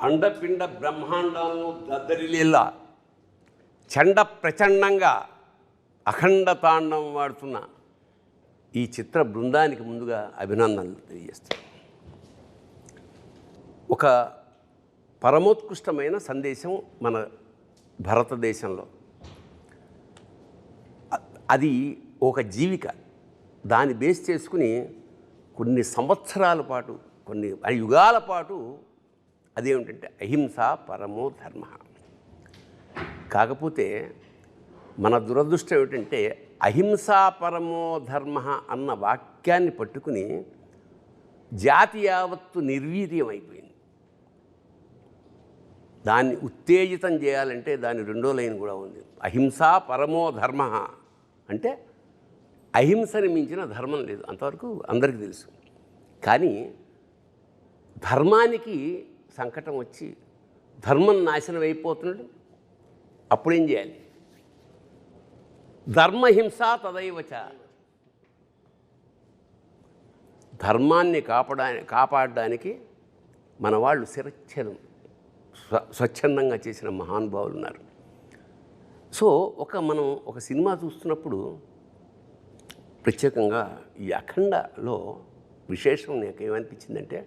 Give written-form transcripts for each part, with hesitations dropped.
అండపిండ బ్రహ్మాండాలను దద్దరిల్లేలా చండ ప్రచండంగా అఖండ తాండవం వాడుతున్న ఈ చిత్ర బృందానికి ముందుగా అభినందనలు తెలియజేస్తాను. ఒక పరమోత్కృష్టమైన సందేశం మన భారతదేశంలో, అది ఒక జీవిక. దాన్ని బేస్ చేసుకుని కొన్ని సంవత్సరాల పాటు, కొన్ని యుగాల పాటు అదేమిటంటే అహింస పరమో ధర్మ. కాకపోతే మన దురదృష్టం ఏమిటంటే అహింసా పరమో ధర్మ అన్న వాక్యాన్ని పట్టుకుని జాతి యావత్తు నిర్వీర్యం అయిపోయింది. దాన్ని ఉత్తేజితం చేయాలంటే దాని రెండో లైన్ కూడా ఉంది. అహింసా పరమో ధర్మ అంటే అహింసని మించిన ధర్మం లేదు, అంతవరకు అందరికీ తెలుసు. కానీ ధర్మానికి సంకటం వచ్చి ధర్మం నాశనం అయిపోతున్నాడు. అప్పుడేం చేయాలి? ధర్మహింస తదైవచ. ధర్మాన్ని కాపాడడానికి మన వాళ్ళు శిరచ్ఛేదం స్వచ్ఛందంగా చేసిన మహానుభావులు ఉన్నారు. సో మనం ఒక సినిమా చూస్తున్నప్పుడు ప్రత్యేకంగా ఈ అఖండలో విశేషం నాకు ఏమనిపించిందంటే,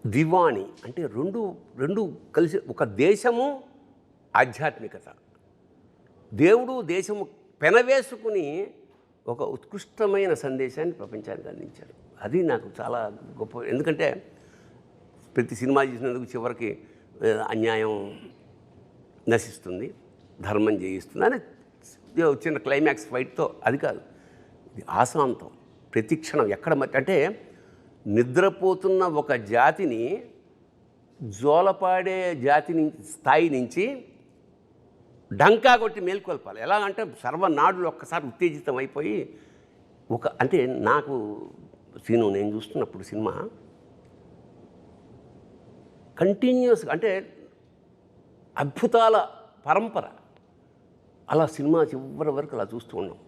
దివాణి అంటే రెండు కలిసి, ఒక దేశము ఆధ్యాత్మికత, దేవుడు దేశము పెనవేసుకుని ఒక ఉత్కృష్టమైన సందేశాన్ని ప్రపంచానికి అందించారు. అది నాకు చాలా గొప్ప. ఎందుకంటే ప్రతి సినిమా చేసినందుకు చివరికి అన్యాయం నశిస్తుంది, ధర్మం జయిస్తుంది అని చిన్న క్లైమాక్స్ ఫైట్తో, అది కాదు, ఇది ఆశాంతం. ప్రతి క్షణం ఎక్కడ అంటే నిద్రపోతున్న ఒక జాతిని, జోలపాడే జాతిని స్థాయి నుంచి డంకా కొట్టి మేల్కొల్పాలి. ఎలా అంటే సర్వనాడులు ఒక్కసారి ఉత్తేజితం అయిపోయి అంటే నాకు నేను చూస్తున్నప్పుడు సినిమా కంటిన్యూస్గా, అంటే అద్భుతాల పరంపర, అలా సినిమా చివరి వరకు అలా చూస్తూ ఉన్నాం.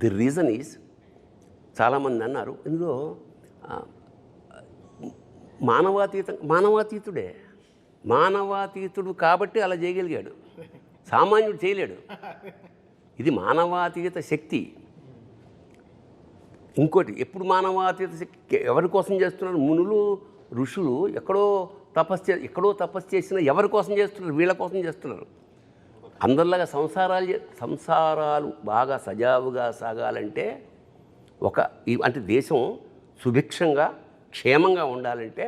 ది రీజన్ ఈజ్, చాలామంది అన్నారు ఇందులో మానవాతీతుడే, మానవాతీతుడు కాబట్టి అలా చేయగలిగాడు, సామాన్యుడు చేయలేడు. ఇది మానవాతీత శక్తి. ఇంకోటి, ఎప్పుడు మానవాతీత శక్తి ఎవరి కోసం చేస్తున్నారు? మునులు ఋషులు ఎక్కడో తపస్సు చేసిన ఎవరి కోసం చేస్తున్నారు? వీళ్ళ కోసం చేస్తున్నారు. అందరిలాగా సంసారాలు బాగా సజావుగా సాగాలంటే, అంటే దేశం సుభిక్షంగా క్షేమంగా ఉండాలంటే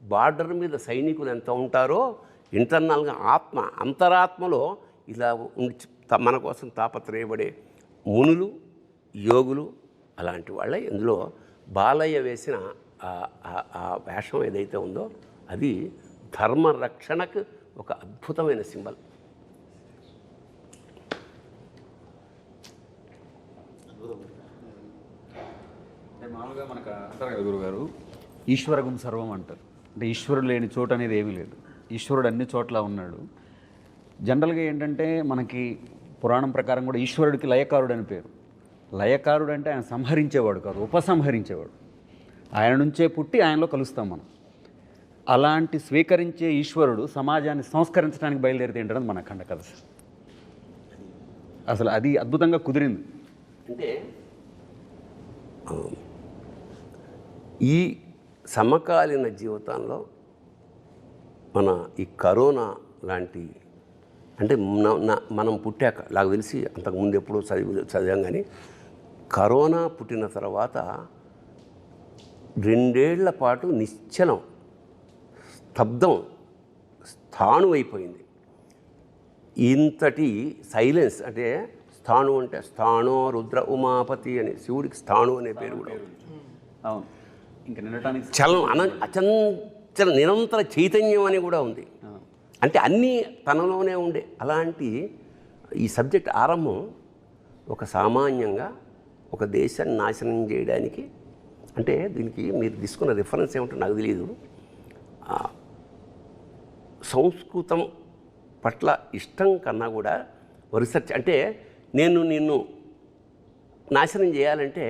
బార్డర్ మీద సైనికులు ఎంత ఉంటారో ఇంటర్నల్గా అంతరాత్మలో ఇలా మన కోసం తాపత్రయపడే మునులు, యోగులు, అలాంటి వాళ్ళే. ఇందులో బాలయ్య వేసిన ఆ వేషం ఏదైతే ఉందో అది ధర్మ రక్షణకు ఒక అద్భుతమైన సింబల్. మామూలుగా మనకు అంటారు కదా గురుగారు, ఈశ్వరగం సర్వం అంటారు. అంటే ఈశ్వరుడు లేని చోటు అనేది ఏమీ లేదు, ఈశ్వరుడు అన్ని చోట్ల ఉన్నాడు. జనరల్గా ఏంటంటే మనకి పురాణం ప్రకారం కూడా ఈశ్వరుడికి లయకారుడు అని పేరు. లయకారుడు అంటే ఆయన సంహరించేవాడు కాదు, ఉపసంహరించేవాడు. ఆయన నుంచే పుట్టి ఆయనలో కలుస్తాం మనం. అలాంటి స్వీకరించే ఈశ్వరుడు సమాజాన్ని సంస్కరించడానికి బయలుదేరితే ఏంటనేది మన అఖండ కథ. అసలు అది అద్భుతంగా కుదిరింది. అంటే ఈ సమకాలీన జీవితంలో మన ఈ కరోనా లాంటి, అంటే మనం పుట్టాక, నాకు తెలిసి అంతకుముందు ఎప్పుడో చదివాం కానీ, కరోనా పుట్టిన తర్వాత 2 ఏళ్ల పాటు నిశ్చలం, స్తబ్దం, స్థాణు అయిపోయింది. ఇంతటి సైలెన్స్, అంటే స్థాణు అంటే స్థాణో రుద్ర ఉమాపతి అని, శివుడికి స్థాణు అనే పేరు కూడా ఉంది. అవును, ఇంకా నిండటానికి అచంచల నిరంతర చైతన్యం అని కూడా ఉంది. అంటే అన్నీ తనలోనే ఉండే అలాంటి ఈ సబ్జెక్ట్ ఆరంభం ఒక సామాన్యంగా ఒక దేశాన్ని నాశనం చేయడానికి. అంటే దీనికి మీరు తీసుకున్న రిఫరెన్స్ ఏమిటో నాకు తెలియదు. సంస్కృతం పట్ల ఇష్టం కన్నా కూడా రీసెర్చ్, అంటే నిన్ను నాశనం చేయాలంటే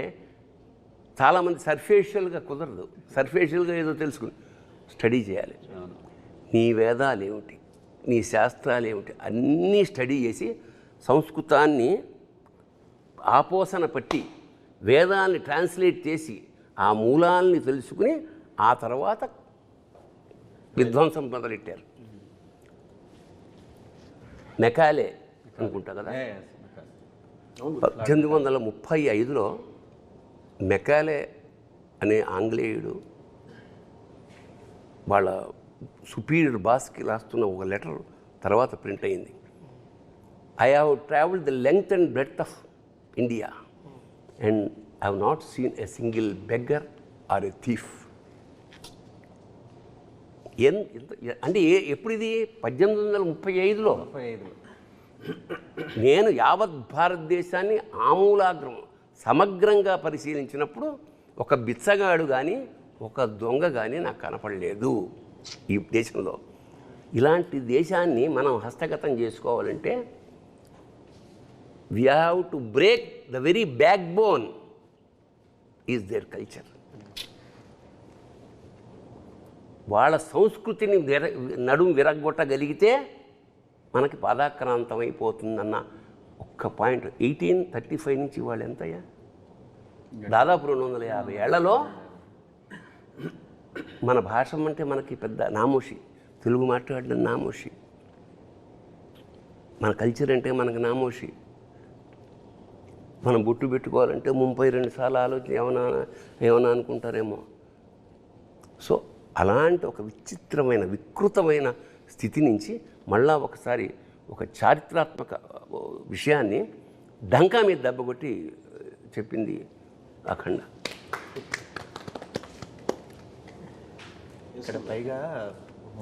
చాలామంది సర్ఫేషియల్గా కుదరదు. సర్ఫేషియల్గా ఏదో తెలుసుకుని స్టడీ చేయాలి. నీ వేదాలు ఏమిటి, నీ శాస్త్రాలు ఏమిటి అన్నీ స్టడీ చేసి సంస్కృతాన్ని ఆపోసన పట్టి వేదాన్ని ట్రాన్స్లేట్ చేసి ఆ మూలాల్ని తెలుసుకుని ఆ తర్వాత విధ్వంసం మొదలెట్టారు. మెకాలే అనుకుంటా కదా, 1835లో మెకాలే అనే ఆంగ్లేయుడు వాళ్ళ సుపీరియర్ బాస్కి రాస్తున్న ఒక లెటర్ తర్వాత ప్రింట్ అయింది. I have travelled the length and breadth of India and I have not seen a single beggar or a thief. అంటే ఎప్పుడు ఇది 1835లో నేను యావత్ భారతదేశాన్ని ఆమూలాగ్రం సమగ్రంగా పరిశీలించినప్పుడు ఒక బిచ్చగాడు కానీ ఒక దొంగ కానీ నాకు కనపడలేదు ఈ దేశంలో. ఇలాంటి దేశాన్ని మనం హస్తగతం చేసుకోవాలంటే we have to break the very back bone is their culture. వాళ్ళ సంస్కృతిని నడుము విరగొట్టగలిగితే మనకి పాదాక్రాంతం అయిపోతుందన్న ఒక్క పాయింట్. 1835 నుంచి వాళ్ళు ఎంతయ్యా, దాదాపు 250 ఏళ్లలో మన భాష అంటే మనకి పెద్ద నామోషి, తెలుగు మాట్లాడడం నామోషి, మన కల్చర్ అంటే మనకు నామోషి. మనం బొట్టు పెట్టుకోవాలంటే 32 సార్లు ఆలోచన ఏమన్నా అనుకుంటారేమో. సో అలాంటి ఒక విచిత్రమైన వికృతమైన స్థితి నుంచి మళ్ళా ఒకసారి ఒక చారిత్రాత్మక విషయాన్ని డంకా మీద దెబ్బకొట్టి చెప్పింది అఖండ. ఇక్కడ పైగా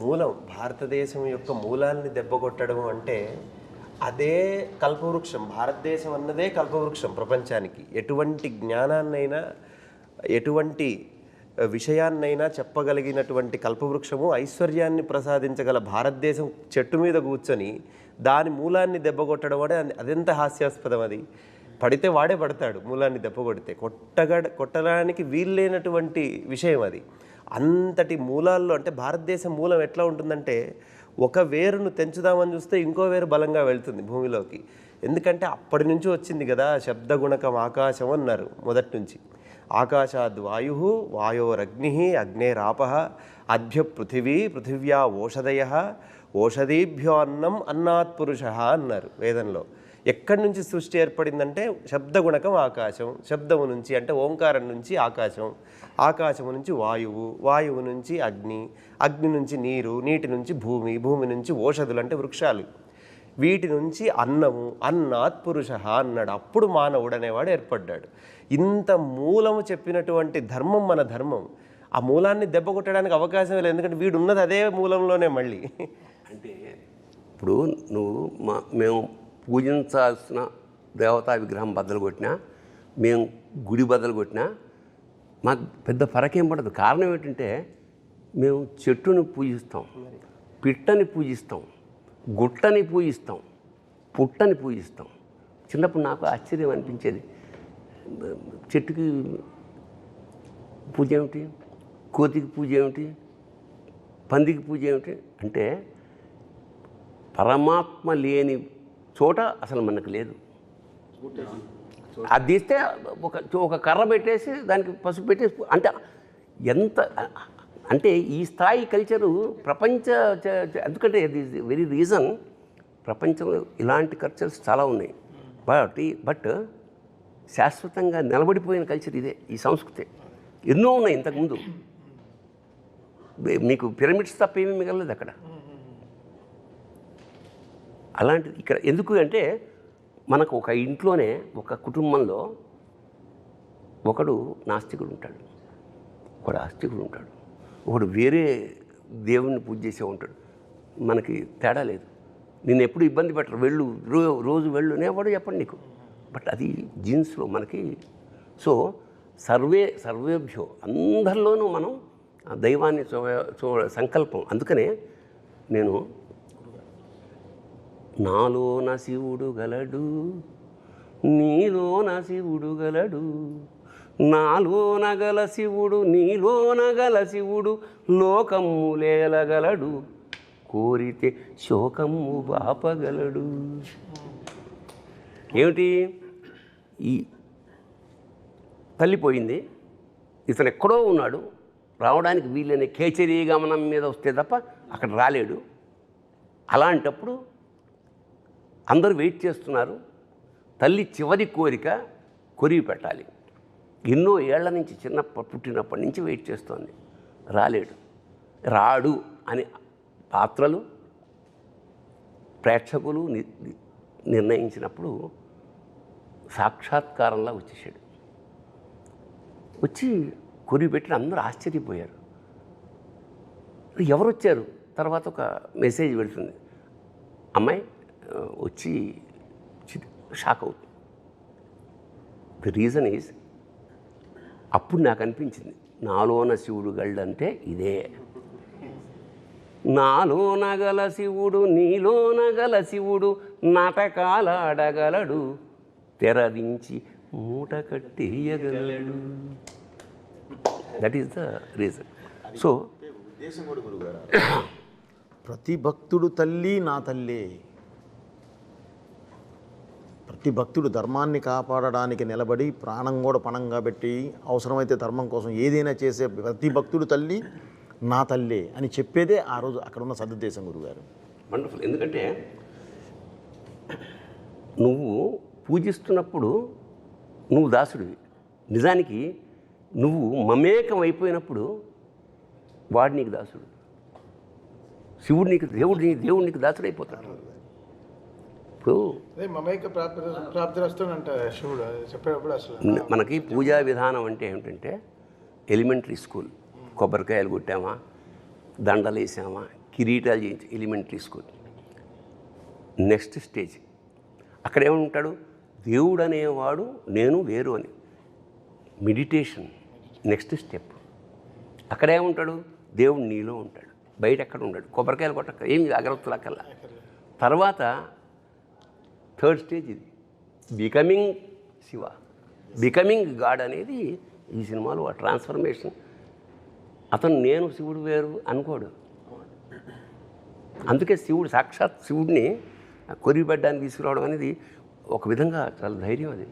మూలం, భారతదేశం యొక్క మూలాల్ని దెబ్బకొట్టడం అంటే అదే కల్పవృక్షం. భారతదేశం అన్నదే కల్పవృక్షం ప్రపంచానికి. ఎటువంటి జ్ఞానాన్నైనా ఎటువంటి విషయాన్నైనా చెప్పగలిగినటువంటి కల్పవృక్షము, ఐశ్వర్యాన్ని ప్రసాదించగల భారతదేశం చెట్టు మీద కూర్చొని దాని మూలాన్ని దెబ్బకొట్టడం అంటే అదెంత హాస్యాస్పదం. అది పడితే వాడే పడతాడు, మూలాన్ని దెబ్బకొడితే కొట్టడానికి వీల్లేనటువంటి విషయం అది. అంతటి మూలాల్లో అంటే భారతదేశం మూలం ఎట్లా ఉంటుందంటే ఒక వేరును తెంచుదామని చూస్తే ఇంకో వేరు బలంగా వెళ్తుంది భూమిలోకి. ఎందుకంటే అప్పటి నుంచి వచ్చింది కదా శబ్దగుణకం ఆకాశం అన్నారు మొదటి నుంచి. ఆకాశాద్ వాయు, వాయోరగ్ని, అగ్నేరాప, అద్భ్య పృథివీ, పృథివ్యా ఓషధయ, ఓషధీభ్యో అన్నం, అన్నాత్ పురుష అన్నారు వేదంలో. ఎక్కడి నుంచి సృష్టి ఏర్పడిందంటే శబ్దగుణకం ఆకాశం, శబ్దము నుంచి అంటే ఓంకారం నుంచి ఆకాశం, ఆకాశము నుంచి వాయువు, వాయువు నుంచి అగ్ని, అగ్ని నుంచి నీరు, నీటి నుంచి భూమి, భూమి నుంచి ఓషధులు అంటే వృక్షాలు, వీటి నుంచి అన్నము, అన్నాత్ పురుష అన్నాడు. అప్పుడు మానవుడు అనేవాడు ఏర్పడ్డాడు. ఇంత మూలము చెప్పినటువంటి ధర్మం మన ధర్మం. ఆ మూలాన్ని దెబ్బ కొట్టడానికి అవకాశం లేదు, ఎందుకంటే వీడు ఉన్నది అదే మూలంలోనే. మళ్ళీ అంటే ఇప్పుడు నువ్వు మేము పూజించాల్సిన దేవతా విగ్రహం బద్దలు కొట్టినా, మేము గుడి బద్దలు కొట్టినా మాకు పెద్ద ఫరకేం పడదు. కారణం ఏంటంటే మేము చెట్టుని పూజిస్తాం, పిట్టని పూజిస్తాం, గుట్టని పూజిస్తాం, పుట్టని పూజిస్తాం. చిన్నప్పుడు నాకు ఆశ్చర్యం అనిపించేది, చెట్టుకి పూజ ఏమిటి, కోతికి పూజ ఏమిటి, పందికి పూజ ఏమిటి అంటే పరమాత్మ లేని చోట అసలు మనకు లేదు. అది తీస్తే ఒక కర్ర పెట్టేసి దానికి పసుపు పెట్టేసి అంటే ఎంత అంటే ఈ స్థాయి కల్చరు ప్రపంచ ఎందుకంటే ఇది వెరీ రీజన్ ప్రపంచంలో ఇలాంటి కల్చర్స్ చాలా ఉన్నాయి. బట్ శాశ్వతంగా నిలబడిపోయిన కల్చర్ ఇదే, ఈ సంస్కృతి. ఎన్నో ఉన్నాయి ఇంతకుముందు, మీకు పిరమిడ్స్ తప్ప ఏమీ మిగలలేదు అక్కడ. అలాంటిది ఇక్కడ ఎందుకు అంటే మనకు ఒక ఇంట్లోనే ఒక కుటుంబంలో ఒకడు నాస్తికుడు ఉంటాడు, ఒకడు ఆస్తికుడు ఉంటాడు, ఒకడు వేరే దేవుణ్ణి పూజ చేసే ఉంటాడు. మనకి తేడా లేదు. నేను ఎప్పుడు ఇబ్బంది పెట్టరు, వెళ్ళు రోజు వెళ్ళు అనేవాడు చెప్పండి నీకు. బట్ అది జీన్స్లో మనకి. సో సర్వేభ్యో అందరిలోనూ మనం దైవాన్ని సంకల్పం. అందుకనే నేను నాలోన శివుడు గలడు, నీలోన శివుడు గలడు, నాలోన గల శివుడు నీలోన గల శివుడు లోకము లేలగలడు, కోరితే శోకము బాపగలడు. ఏమిటి? ఈ తల్లిపోయింది, ఇతను ఎక్కడో ఉన్నాడు, రావడానికి వీళ్ళని కేచరీ గమనం మీద వస్తే తప్ప అక్కడ రాలేడు. అలాంటప్పుడు అందరూ వెయిట్ చేస్తున్నారు. తల్లి చివరి కోరిక కొరివి పెట్టాలి. ఎన్నో ఏళ్ల నుంచి పుట్టినప్పటి నుంచి వెయిట్ చేస్తోంది, రాలేడు. రాడు అని పాత్రలు ప్రేక్షకులు నిర్ణయించినప్పుడు సాక్షాత్కారంలా వచ్చేసాడు. వచ్చి కొరివి పెట్టిన అందరూ ఆశ్చర్యపోయారు. ఎవరు వచ్చారు? తర్వాత ఒక మెసేజ్ వెళ్తుంది, అమ్మాయి వచ్చి షాక్ అవుతుంది. ది రీజన్ ఈజ్, అప్పుడు నాకు అనిపించింది నాలోన శివుడు గళ్ళంటే ఇదే. నాలోన గల శివుడు నీలోన గల శివుడు నాటకాలాడగలడు, తెరదించి మూట కట్టేయగలడు. That is the reason. So ఉద్దేశం కూడా గురుగారు, ప్రతి భక్తుడు తల్లి నా తల్లే. ప్రతి భక్తుడు ధర్మాన్ని కాపాడడానికి నిలబడి ప్రాణం కూడా పణంగా పెట్టి అవసరమైతే ధర్మం కోసం ఏదైనా చేసే ప్రతి భక్తుడు తల్లి నా తల్లే అని చెప్పేదే ఆ రోజు అక్కడ ఉన్న సదుద్దేశం గురుగారు. వండర్ఫుల్. ఎందుకంటే నువ్వు పూజిస్తున్నప్పుడు నువ్వు దాసుడివి. నిజానికి నువ్వు మమేకం అయిపోయినప్పుడు వాడు నీకు దాసుడు. శివుడు నీకు దేవుడు నీకు దాసుడు అయిపోతాడు. ఇప్పుడు మమేక ప్రాప్తి వస్తుందంట శివుడు చెప్పేటప్పుడు. అసలు మనకి పూజా విధానం అంటే ఏమిటంటే ఎలిమెంటరీ స్కూల్, కొబ్బరికాయలు కొట్టామా, దండలు వేసామా, కిరీటాలు చేయించి ఎలిమెంటరీ స్కూల్. నెక్స్ట్ స్టేజ్ అక్కడ ఏమంటాడు? దేవుడు అనేవాడు నేను వేరు అని. Meditation next step. అక్కడ ఏముంటాడు? దేవుడు నీలో ఉంటాడు, బయట ఎక్కడ ఉంటాడు. కొబ్బరికాయలు కొట్టక ఏమి అగరత్తులు అక్కర్లా. తర్వాత థర్డ్ స్టేజ్ ఇది, బికమింగ్ శివ, బికమింగ్ గాడ్ అనేది ఈ సినిమాలో ఆ ట్రాన్స్ఫర్మేషన్. అతను నేను శివుడు వేరు అనుకోడు. అందుకే శివుడు సాక్షాత్ శివుడిని కొరిబెడ్డానికి తీసుకురావడం అనేది ఒక విధంగా చాలా ధైర్యం. అది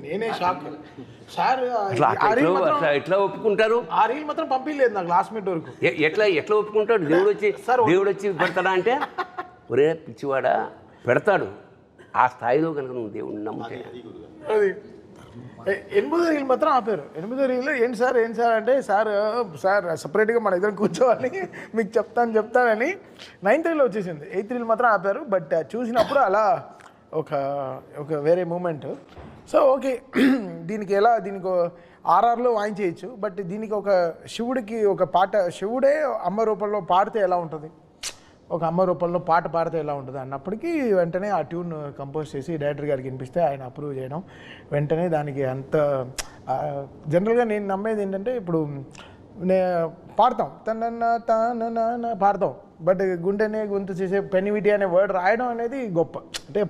నేనే షాక్ సార్. ఎట్లా ఒప్పుకుంటారు? ఆ రీల్ మాత్రం పంపించలేదు నాకు లాస్ట్ మినిట్ వరకు. ఎట్లా ఒప్పుకుంటాడు? దేవుడు వచ్చి పెడతాడా అంటే, ఒరే పిచ్చివాడా, పెడతాడు. ఆ స్థాయిలో కనుక నువ్వు దేవుడిని నమ్ముతే. అది 8వ రీల్ మాత్రం ఆపారు. 8వ రీల్ ఏంటి సార్ అంటే, సార్ సపరేట్గా మన ఇద్దరం కూర్చోవాలి మీకు చెప్తానని 9th రీల్లో వచ్చేసింది. 8th రీల్ మాత్రం ఆపారు. బట్ చూసినప్పుడు అలా ఒక వేరే మూమెంట్. సో ఓకే, దీనికి ఆర్ఆర్లో వాయించేయచ్చు. బట్ దీనికి ఒక శివుడికి ఒక పాట, శివుడే అమ్మ రూపంలో పాడితే ఎలా ఉంటుంది, ఒక అమ్మ రూపంలో పాట పాడితే ఎలా ఉంటుంది అన్నప్పటికీ వెంటనే ఆ ట్యూన్ కంపోజ్ చేసి డైరెక్టర్ గారికి వినిపిస్తే ఆయన అప్రూవ్ చేయడం, వెంటనే దానికి అంత జనరల్గా నేను నమ్మేది ఏంటంటే, ఇప్పుడు పాడతాం తన పాడతాం, బట్ గుండెనే గొంతు చేసే పెనివిటి అనే వర్డ్ రాయడం అనేది గొప్ప. అంటే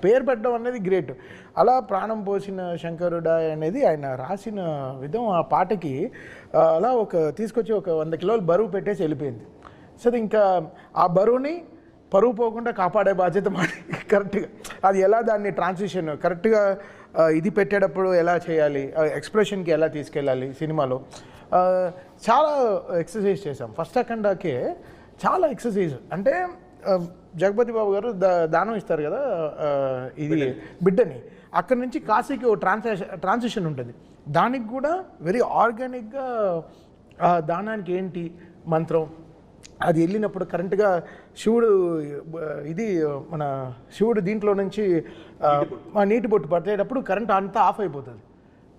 పేరు పెట్టడం అనేది గ్రేట్. అలా ప్రాణం పోసిన శంకరుడా అనేది ఆయన రాసిన విధం ఆ పాటకి అలా తీసుకొచ్చి 100 కిలోలు బరువు పెట్టేసి వెళ్ళిపోయింది. సో ఇంకా ఆ బరువుని పరువు పోకుండా కాపాడే బాధ్యత మాది కరెక్ట్గా. అది ఎలా దాన్ని ట్రాన్సిషన్ కరెక్ట్గా ఇది పెట్టేటప్పుడు ఎలా చేయాలి, ఎక్స్ప్రెషన్కి ఎలా తీసుకెళ్ళాలి సినిమాలో చాలా ఎక్సర్సైజ్ చేసాం. ఫస్ట్ అఖండాకే చాలా ఎక్సర్సైజ్. అంటే జగపతి బాబు గారు దానం ఇస్తారు కదా ఇది బిడ్డని, అక్కడి నుంచి కాశీకి ఓ ట్రాన్సిషన్ ఉంటుంది. దానికి కూడా వెరీ ఆర్గానిక్గా దానానికి ఏంటి మంత్రం, అది వెళ్ళినప్పుడు కరెంట్గా శివుడు మన శివుడు దీంట్లో నుంచి నీటి బొట్టు పట్టేటప్పుడు కరెంట్ అంతా ఆఫ్ అయిపోతుంది.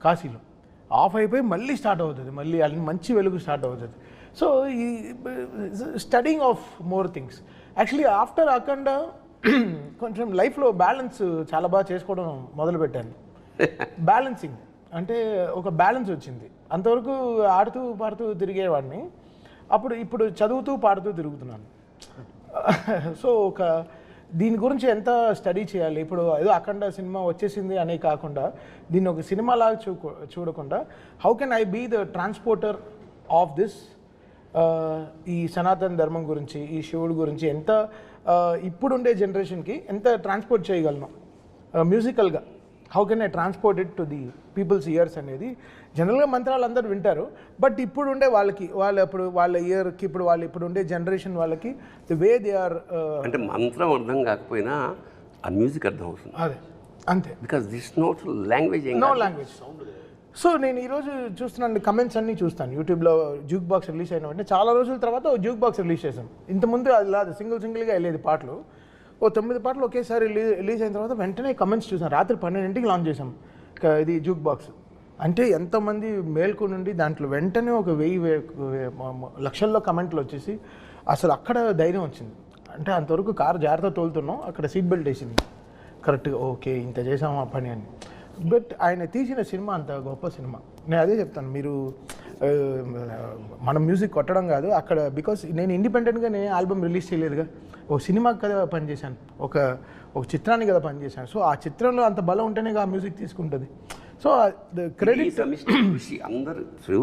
కాశీలో ఆఫ్ అయిపోయి మళ్ళీ స్టార్ట్ అవుతుంది, మళ్ళీ అది మంచి వెలుగు స్టార్ట్ అవుతుంది. సో ఈ studying of more things. Actually after Akhanda కొంచెం లైఫ్లో బ్యాలెన్స్ చాలా బాగా చేసుకోవడం మొదలుపెట్టాను. బ్యాలెన్సింగ్ అంటే ఒక బ్యాలెన్స్ వచ్చింది. అంతవరకు ఆడుతూ పాడుతూ ఇప్పుడు చదువుతూ పాడుతూ తిరుగుతున్నాను. సో దీని గురించి ఎంత స్టడీ చేయాలి. ఇప్పుడు ఏదో అఖండ సినిమా వచ్చేసింది అనే కాకుండా దీన్ని ఒక సినిమాలాగా చూడకుండా how can I be the transporter of this, ఈ సనాతన ధర్మం గురించి, ఈ శివుడి గురించి ఎంత ఇప్పుడుండే జనరేషన్కి ఎంత ట్రాన్స్పోర్ట్ చేయగలను మ్యూజికల్గా. How can I transport it to the peoples ears అనేది. జనరల్గా మంత్రాలు అందరూ వింటారు, బట్ ఇప్పుడు ఉండే వాళ్ళ ఇయర్కి ఇప్పుడు ఉండే జనరేషన్ వాళ్ళకి ది వే దే ఆర్, అంటే మంత్రం అర్థం కాకపోయినా ఆ మ్యూజిక్ అర్థం అవుతుంది. అదే అంతే, because this note language. No language. So నేను ఈరోజు చూస్తున్నాను కమెంట్స్ అన్నీ చూస్తాను యూట్యూబ్లో. జూక్ బాక్స్ రిలీజ్ అయిన వెంటనే చాలా రోజుల తర్వాత ఓ జూక్ బాక్స్ రిలీజ్ చేశాం. ఇంతకుముందు అది లేదు, సింగిల్గా వెళ్ళేది పాటలు. ఓ 9 పాటలు ఒకేసారి రిలీజ్ అయిన తర్వాత వెంటనే కమెంట్స్ చూసాను. రాత్రి 12ంటికి లాంచ్ చేసాం ఇది జూక్ బాక్స్. అంటే ఎంతమంది మేల్కు నుండి దాంట్లో వెంటనే ఒక 1000 లక్షల్లో కమెంట్లు వచ్చేసి అసలు అక్కడ ధైర్యం వచ్చింది. అంటే అంతవరకు కారు జాగ్రత్త తోలుతున్నాం, అక్కడ సీట్ బెల్ట్ వేసింది కరెక్ట్గా. ఓకే ఇంత చేసాం ఆ పని అని. బట్ ఆయన తీసిన సినిమా అంత గొప్ప సినిమా. నేను అదే చెప్తాను, మీరు మనం మ్యూజిక్ కొట్టడం కాదు అక్కడ. బికాస్ నేను ఇండిపెండెంట్గా నేను ఆల్బమ్ రిలీజ్ చేయలేదుగా, ఒక సినిమాకి కదా పనిచేశాను, ఒక చిత్రానికి కదా పనిచేశాను. సో ఆ చిత్రంలో అంత బలం ఉంటేనే ఆ మ్యూజిక్ తీసుకుంటుంది. సో క్రెడిట్ కృషి అందరూ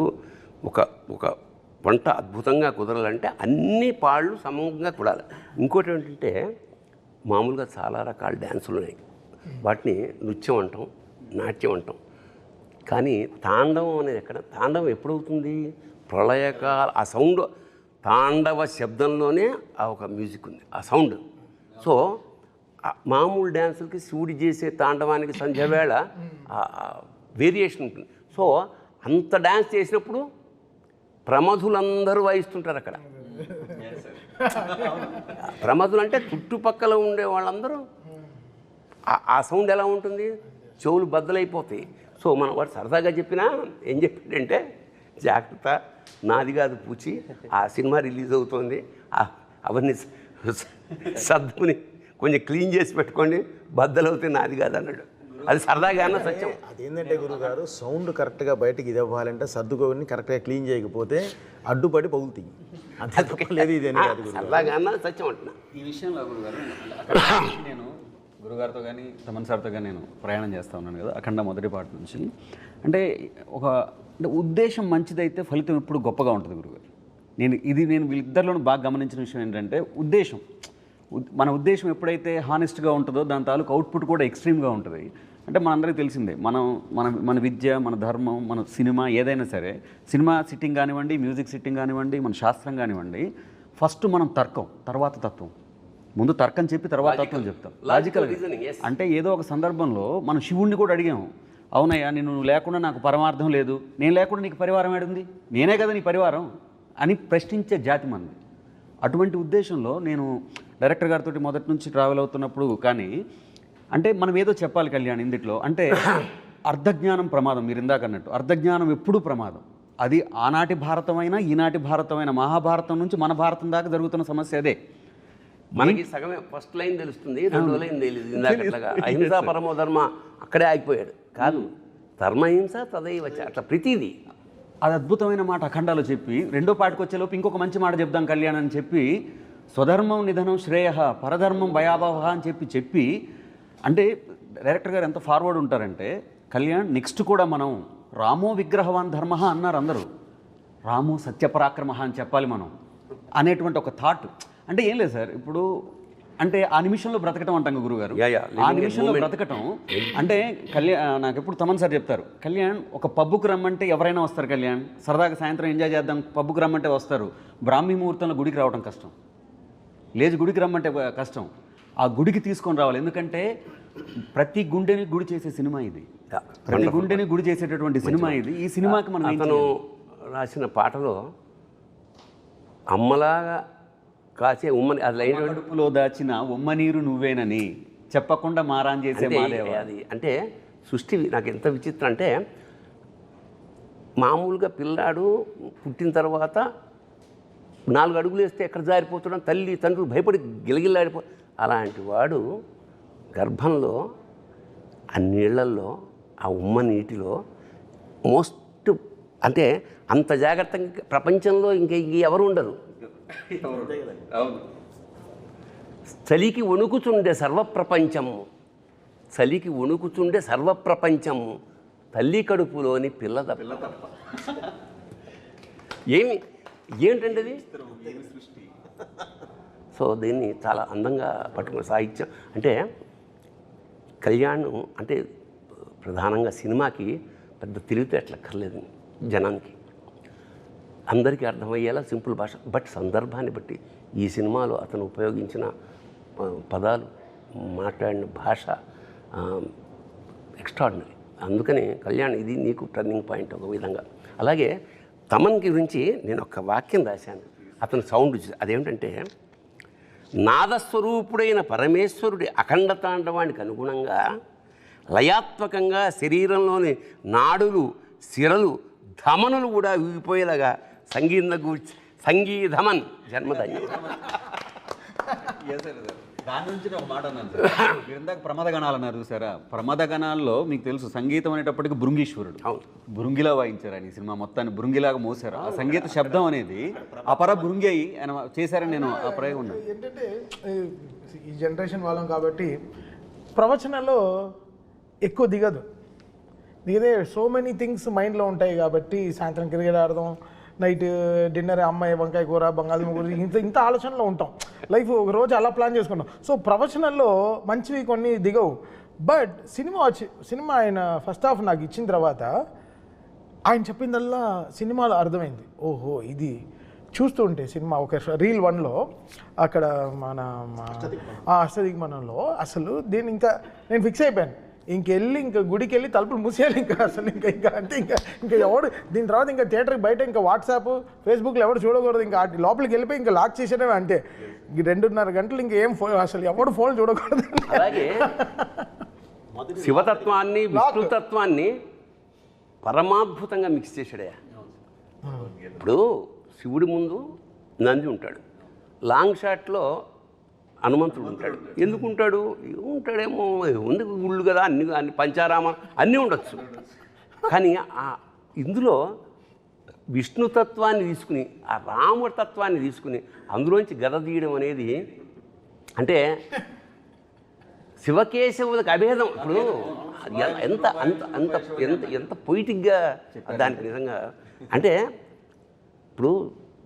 ఒక వంట అద్భుతంగా కుదరాలంటే అన్ని పాళ్ళు సమంగా కుడాలి. ఇంకోటి ఏంటంటే మామూలుగా చాలా రకాల డ్యాన్సులు ఉన్నాయి, వాటిని నృత్యం అంటాం, నాట్యం అంటాం. కానీ తాండవం అనేది ఎక్కడ? తాండవం ఎప్పుడవుతుంది? ప్రళయకాల ఆ సౌండ్, తాండవ శబ్దంలోనే ఆ ఒక మ్యూజిక్ ఉంది, ఆ సౌండ్. సో మామూలు డ్యాన్సులకి శివుడి చేసే తాండవానికి సంధ్యవేళ వేరియేషన్ ఉంటుంది. సో అంత డ్యాన్స్ చేసినప్పుడు ప్రమధులందరూ వాయిస్తుంటారు అక్కడ. ప్రమధులు అంటే చుట్టుపక్కల ఉండే వాళ్ళందరూ ఆ సౌండ్ ఎలా ఉంటుంది? చెవులు బద్దలైపోతాయి. సో మన వాడు సరదాగా చెప్పినా ఏం చెప్పాడంటే, జాగ్రత్త నాది కాదు పూచి, ఆ సినిమా రిలీజ్ అవుతుంది, అవన్నీ సర్దుకుని కొంచెం క్లీన్ చేసి పెట్టుకోండి, బద్దలవుతే నాది కాదు అన్నాడు. అది సరదాగా అన్న సత్యం. అదేంటంటే గురుగారు, సౌండ్ కరెక్ట్గా బయటకి ఇది అవ్వాలంటే సర్దుకోని కరెక్ట్గా క్లీన్ చేయకపోతే అడ్డుపడి పగులుతాయి. అంతే లేదు, ఇది అని కాదు. సరదాగా అన్న సత్యం అంటున్నా. ఈ విషయంలో గురుగారు నేను గురుగారితో కానీ తమన్ సార్తో కానీ నేను ప్రయాణం చేస్తూ ఉన్నాను కదా అఖండ మొదటి పాట నుంచి. అంటే అంటే ఉద్దేశం మంచిదైతే ఫలితం ఎప్పుడు గొప్పగా ఉంటుంది గురుగారు. నేను వీళ్ళిద్దరిలోనూ బాగా గమనించిన విషయం ఏంటంటే ఉద్దేశం. మన ఉద్దేశం ఎప్పుడైతే హానెస్ట్గా ఉంటుందో దాని తాలూకు అవుట్పుట్ కూడా ఎక్స్ట్రీమ్గా ఉంటుంది. అంటే మనందరికీ తెలిసిందే, మన విద్య, మన ధర్మం, మన సినిమా ఏదైనా సరే, సినిమా సిట్టింగ్ కానివ్వండి, మ్యూజిక్ సిట్టింగ్ కానివ్వండి, మన శాస్త్రం కానివ్వండి, ఫస్ట్ మనం తర్కం, తర్వాత తత్వం. ముందు తర్కం చెప్పి తర్వాత తత్వం చెప్తాం. లాజికల్. అంటే ఏదో ఒక సందర్భంలో మనం శివుణ్ణి కూడా అడిగాము, అవునయ్యా నువ్వు లేకుండా నాకు పరమార్థం లేదు, నేను లేకుండా నీకు పరివారం ఏడుంది, నేనే కదా నీ పరివారం అని ప్రశ్నించే జాతి మంది. అటువంటి ఉద్దేశంలో నేను డైరెక్టర్ గారితో మొదటి నుంచి ట్రావెల్ అవుతున్నప్పుడు కానీ అంటే మనం ఏదో చెప్పాలి కళ్యాణ్ ఇందులో. అంటే అర్ధజ్ఞానం ప్రమాదం, మీరు ఇందాక అన్నట్టు అర్ధజ్ఞానం ఎప్పుడూ ప్రమాదం. అది ఆనాటి భారతమైనా ఈనాటి భారతమైన, మహాభారతం నుంచి మన భారతం దాకా జరుగుతున్న సమస్య అదే. మనకి సగమే ఫస్ట్ లైన్ తెలుస్తుంది, రెండో లైన్ తెలియదు. ఇందాకట్లాగా అహింసా పరమో ధర్మ అక్కడే ఆగిపోయాడు. కాదు, ధర్మహింస తదైవచ, అట్లా ప్రతిదీ. అది అద్భుతమైన మాట అఖండాలో చెప్పి రెండో పాటకు వచ్చేలోపు ఇంకొక మంచి మాట చెప్దాం కళ్యాణ్ అని చెప్పి, స్వధర్మం నిధనం శ్రేయ పరధర్మం భయాభవ అని చెప్పి అంటే డైరెక్టర్ గారు ఎంత ఫార్వర్డ్ ఉంటారంటే, కళ్యాణ్ నెక్స్ట్ కూడా మనం రామో విగ్రహవాన్ ధర్మ అన్నారు అందరూ, రామో సత్యపరాక్రమ అని చెప్పాలి మనం అనేటువంటి ఒక థాట్. అంటే ఏం లేదు సార్, ఇప్పుడు అంటే ఆ నిమిషంలో బ్రతకటం అంటాం గురుగారు. ఆ నిమిషంలో బ్రతకటం అంటే నాకు ఎప్పుడు తమన్ సార్ చెప్తారు, కళ్యాణ్ ఒక పబ్బుకు రమ్మంటే ఎవరైనా వస్తారు కళ్యాణ్, సరదాగా సాయంత్రం ఎంజాయ్ చేద్దాం పబ్బుకు రమ్మంటే వస్తారు. బ్రాహ్మీ ముహూర్తంలో గుడికి రావడం కష్టం, లేచి గుడికి రమ్మంటే కష్టం. ఆ గుడికి తీసుకొని రావాలి, ఎందుకంటే ప్రతి గుండెని గుడి చేసే సినిమా ఇది, ప్రతి గుండెని గుడి చేసేటటువంటి సినిమా ఇది. ఈ సినిమాకి మనం అతను రాసిన పాటలో అమ్మలాగా కాసే ఉమ్మని, అది లైన్ కడుపులో దాచిన ఉమ్మ నీరు నువ్వేనని చెప్పకుండా మారాన్ చేసే మాదేవ. అది అంటే సృష్టి నాకు ఎంత విచిత్రం అంటే, మామూలుగా పిల్లాడు పుట్టిన తర్వాత 4 అడుగులు వేస్తే ఎక్కడ జారిపోతున్నాం, తల్లి తండ్రులు భయపడి గిలగిల్లాడిపో. అలాంటి వాడు గర్భంలో ఆ నీళ్లల్లో, ఆ ఉమ్మ నీటిలో మోస్ట్ అంటే అంత జాగ్రత్తగా ప్రపంచంలో ఎవరు ఉండరు. చలికి వణుకుచుండే సర్వప్రపంచము, చలికి వణుకుచుండే సర్వప్రపంచము, తల్లి కడుపులోని పిల్ల తప్ప. ఏంటండి అది? సో దీన్ని చాలా అందంగా పట్టుకున్న సాహిత్యం. అంటే కళ్యాణం అంటే ప్రధానంగా సినిమాకి పెద్ద తెలివితేటలక్కర్లేదు జనానికి, అందరికీ అర్థమయ్యేలా సింపుల్ భాష. బట్ సందర్భాన్ని బట్టి ఈ సినిమాలో అతను ఉపయోగించిన పదాలు, మాట్లాడిన భాష ఎక్స్ట్రాడినరీ. అందుకని కళ్యాణ్ ఇది నీకు టర్నింగ్ పాయింట్ ఒక విధంగా. అలాగే తమన్ గురించి నేను ఒక వాక్యం రాశాను, అతను సౌండ్ అదేమిటంటే, నాదస్వరూపుడైన పరమేశ్వరుడి అఖండ తాండవానికి అనుగుణంగా లయాత్మకంగా శరీరంలోని నాడులు, సిరలు, ధమనులు కూడా ఊగిపోయేలాగా సంగీధమన్ జన్మధన్యం. దాని నుంచి ఒక మాట అన్నాను సార్. మీరు ఇందాక ప్రమాద గణాలు అన్నారు చూసారా, ప్రమాద గణాల్లో మీకు తెలుసు సంగీతం అనేటప్పటికి బృంగీశ్వరుడు. బృంగిలా వాయించారు ఆయన, ఈ సినిమా మొత్తాన్ని బృంగిలాగా మోసారు. ఆ సంగీత శబ్దం అనేది అపర బృంగి అయ్యి ఆయన చేశారని నేను ఆ ప్రయోగం ఉన్నాను. ఏంటంటే ఈ జనరేషన్ వాళ్ళం కాబట్టి ప్రవచనాల్లో ఎక్కువ దిగదు. దిగదే సో మెనీ థింగ్స్ మైండ్లో ఉంటాయి కాబట్టి, సాయంత్రం క్రికెట్ ఆడదాం, నైట్ డిన్నర్ అమ్మాయి వంకాయ కూర, బంగాళదుంప కూర, ఇంత ఆలోచనలో ఉంటాం. లైఫ్ ఒక రోజు అలా ప్లాన్ చేసుకుంటాం. సో ప్రవచనంలో మంచివి కొన్ని దిగవు. బట్ సినిమా ఆయన ఫస్ట్ హాఫ్ నాకు ఇచ్చిన తర్వాత ఆయన చెప్పిందల్లా సినిమాలో అర్థమైంది. ఓహో ఇది చూస్తూ ఉంటే సినిమా ఒక రీల్ 1లో అక్కడ మన అష్టదిగ్మనంలో అసలు దీన్ని ఇంకా నేను ఫిక్స్ అయిపోయాను, ఇంకెళ్ళి ఇంకా గుడికి వెళ్ళి తలుపులు మూసేయాలి ఇంకా అసలు ఇంకా అంటే ఇంకా ఎవడు దీని తర్వాత ఇంకా థియేటర్కి బయట ఇంకా వాట్సాప్ ఫేస్బుక్లో ఎవరు చూడకూడదు, ఇంకా లోపలికి వెళ్ళిపోయి ఇంకా లాక్ చేసేయడమే. అంటే 2.5 గంటలు ఇంకా ఏం అసలు ఎవడు ఫోన్ చూడకూడదు. అలాగే శివతత్వాన్ని విష్ణుతత్వాన్ని పరమాద్భుతంగా మిక్స్ చేశాడే. ఇప్పుడు శివుడి ముందు నంది ఉంటాడు, లాంగ్ షాట్లో హనుమంతుడు ఉంటాడు. ఎందుకు ఉంటాడు? ఉంటాడేమో, ఉంది గుళ్ళు కదా, అన్ని పంచారామ అన్నీ ఉండొచ్చు. కానీ ఇందులో విష్ణుతత్వాన్ని తీసుకుని, ఆ రామతత్వాన్ని తీసుకుని అందులోంచి గద తీయడం అనేది అంటే శివకేశవులకు అభేదం. ఇప్పుడు ఎంత అంత అంత ఎంత ఎంత పొయిటిక్గా దానికి నిజంగా. అంటే ఇప్పుడు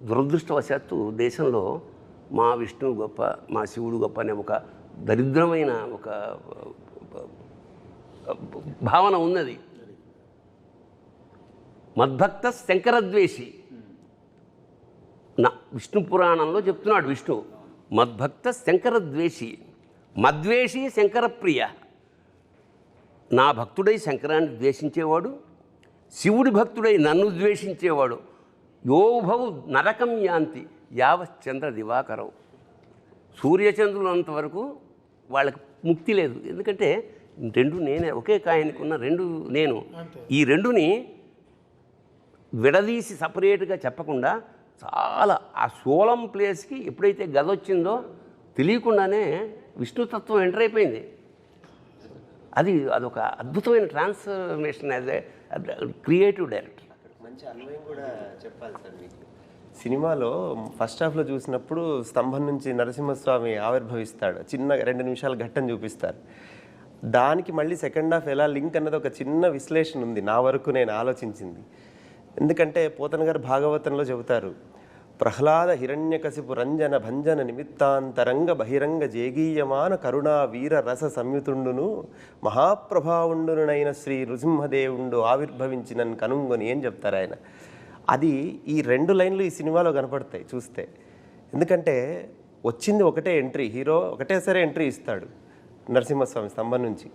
దురదృష్టవశాత్తు దేశంలో మా విష్ణువు గొప్ప, మా శివుడు గొప్ప అనే ఒక దరిద్రమైన ఒక భావన ఉన్నది. మద్భక్త శంకరద్వేషి, నా విష్ణు పురాణంలో చెప్తున్నాడు విష్ణువు, మద్భక్త శంకరద్వేషి, మద్వేషి శంకరప్రియ. నా భక్తుడై శంకరాన్ని ద్వేషించేవాడు, శివుడి భక్తుడై నన్ను ద్వేషించేవాడు, యోభవు నరకం యాంతి యావశ్చంద్ర దివాకరం. సూర్యచంద్రులంతవరకు వాళ్ళకి ముక్తి లేదు. ఎందుకంటే రెండు నేనే, ఒకే కాయానికి ఉన్న రెండు నేను. ఈ రెండుని విడదీసి సపరేట్గా చెప్పకుండా చాలా ఆ సోలం ప్లేస్కి ఎప్పుడైతే గద వచ్చిందో తెలియకుండానే విష్ణుతత్వం ఎంటర్ అయిపోయింది. అదొక అద్భుతమైన transformation as a creative director. మంచి అన్వయం కూడా చెప్పాలి సార్ మీకు. సినిమాలో ఫస్ట్ హాఫ్లో చూసినప్పుడు స్తంభం నుంచి నరసింహస్వామి ఆవిర్భవిస్తాడు, చిన్న 2 నిమిషాల ఘట్టం చూపిస్తారు. దానికి మళ్ళీ సెకండ్ హాఫ్ ఎలా లింక్ అన్నది ఒక చిన్న విశ్లేషణ ఉంది నా వరకు నేను ఆలోచించింది. ఎందుకంటే పోతన గారు భాగవతంలో చెబుతారు, ప్రహ్లాద హిరణ్యకశిపు రంజన భంజన నిమిత్తాంతరంగ బహిరంగ జేగీయమాన కరుణా వీర రస సంయుతుండును మహాప్రభావుండునైన శ్రీ నృసింహదేవుండు ఆవిర్భవించిన కనుంగొని ఏం చెప్తారు ఆయన. అది ఈ 2 లైన్లు ఈ సినిమాలో కనపడతాయి చూస్తే. ఎందుకంటే వచ్చింది ఒకటే ఎంట్రీ, హీరో ఒకటేసారి ఎంట్రీ ఇస్తాడు నరసింహస్వామి స్తంభం నుంచి.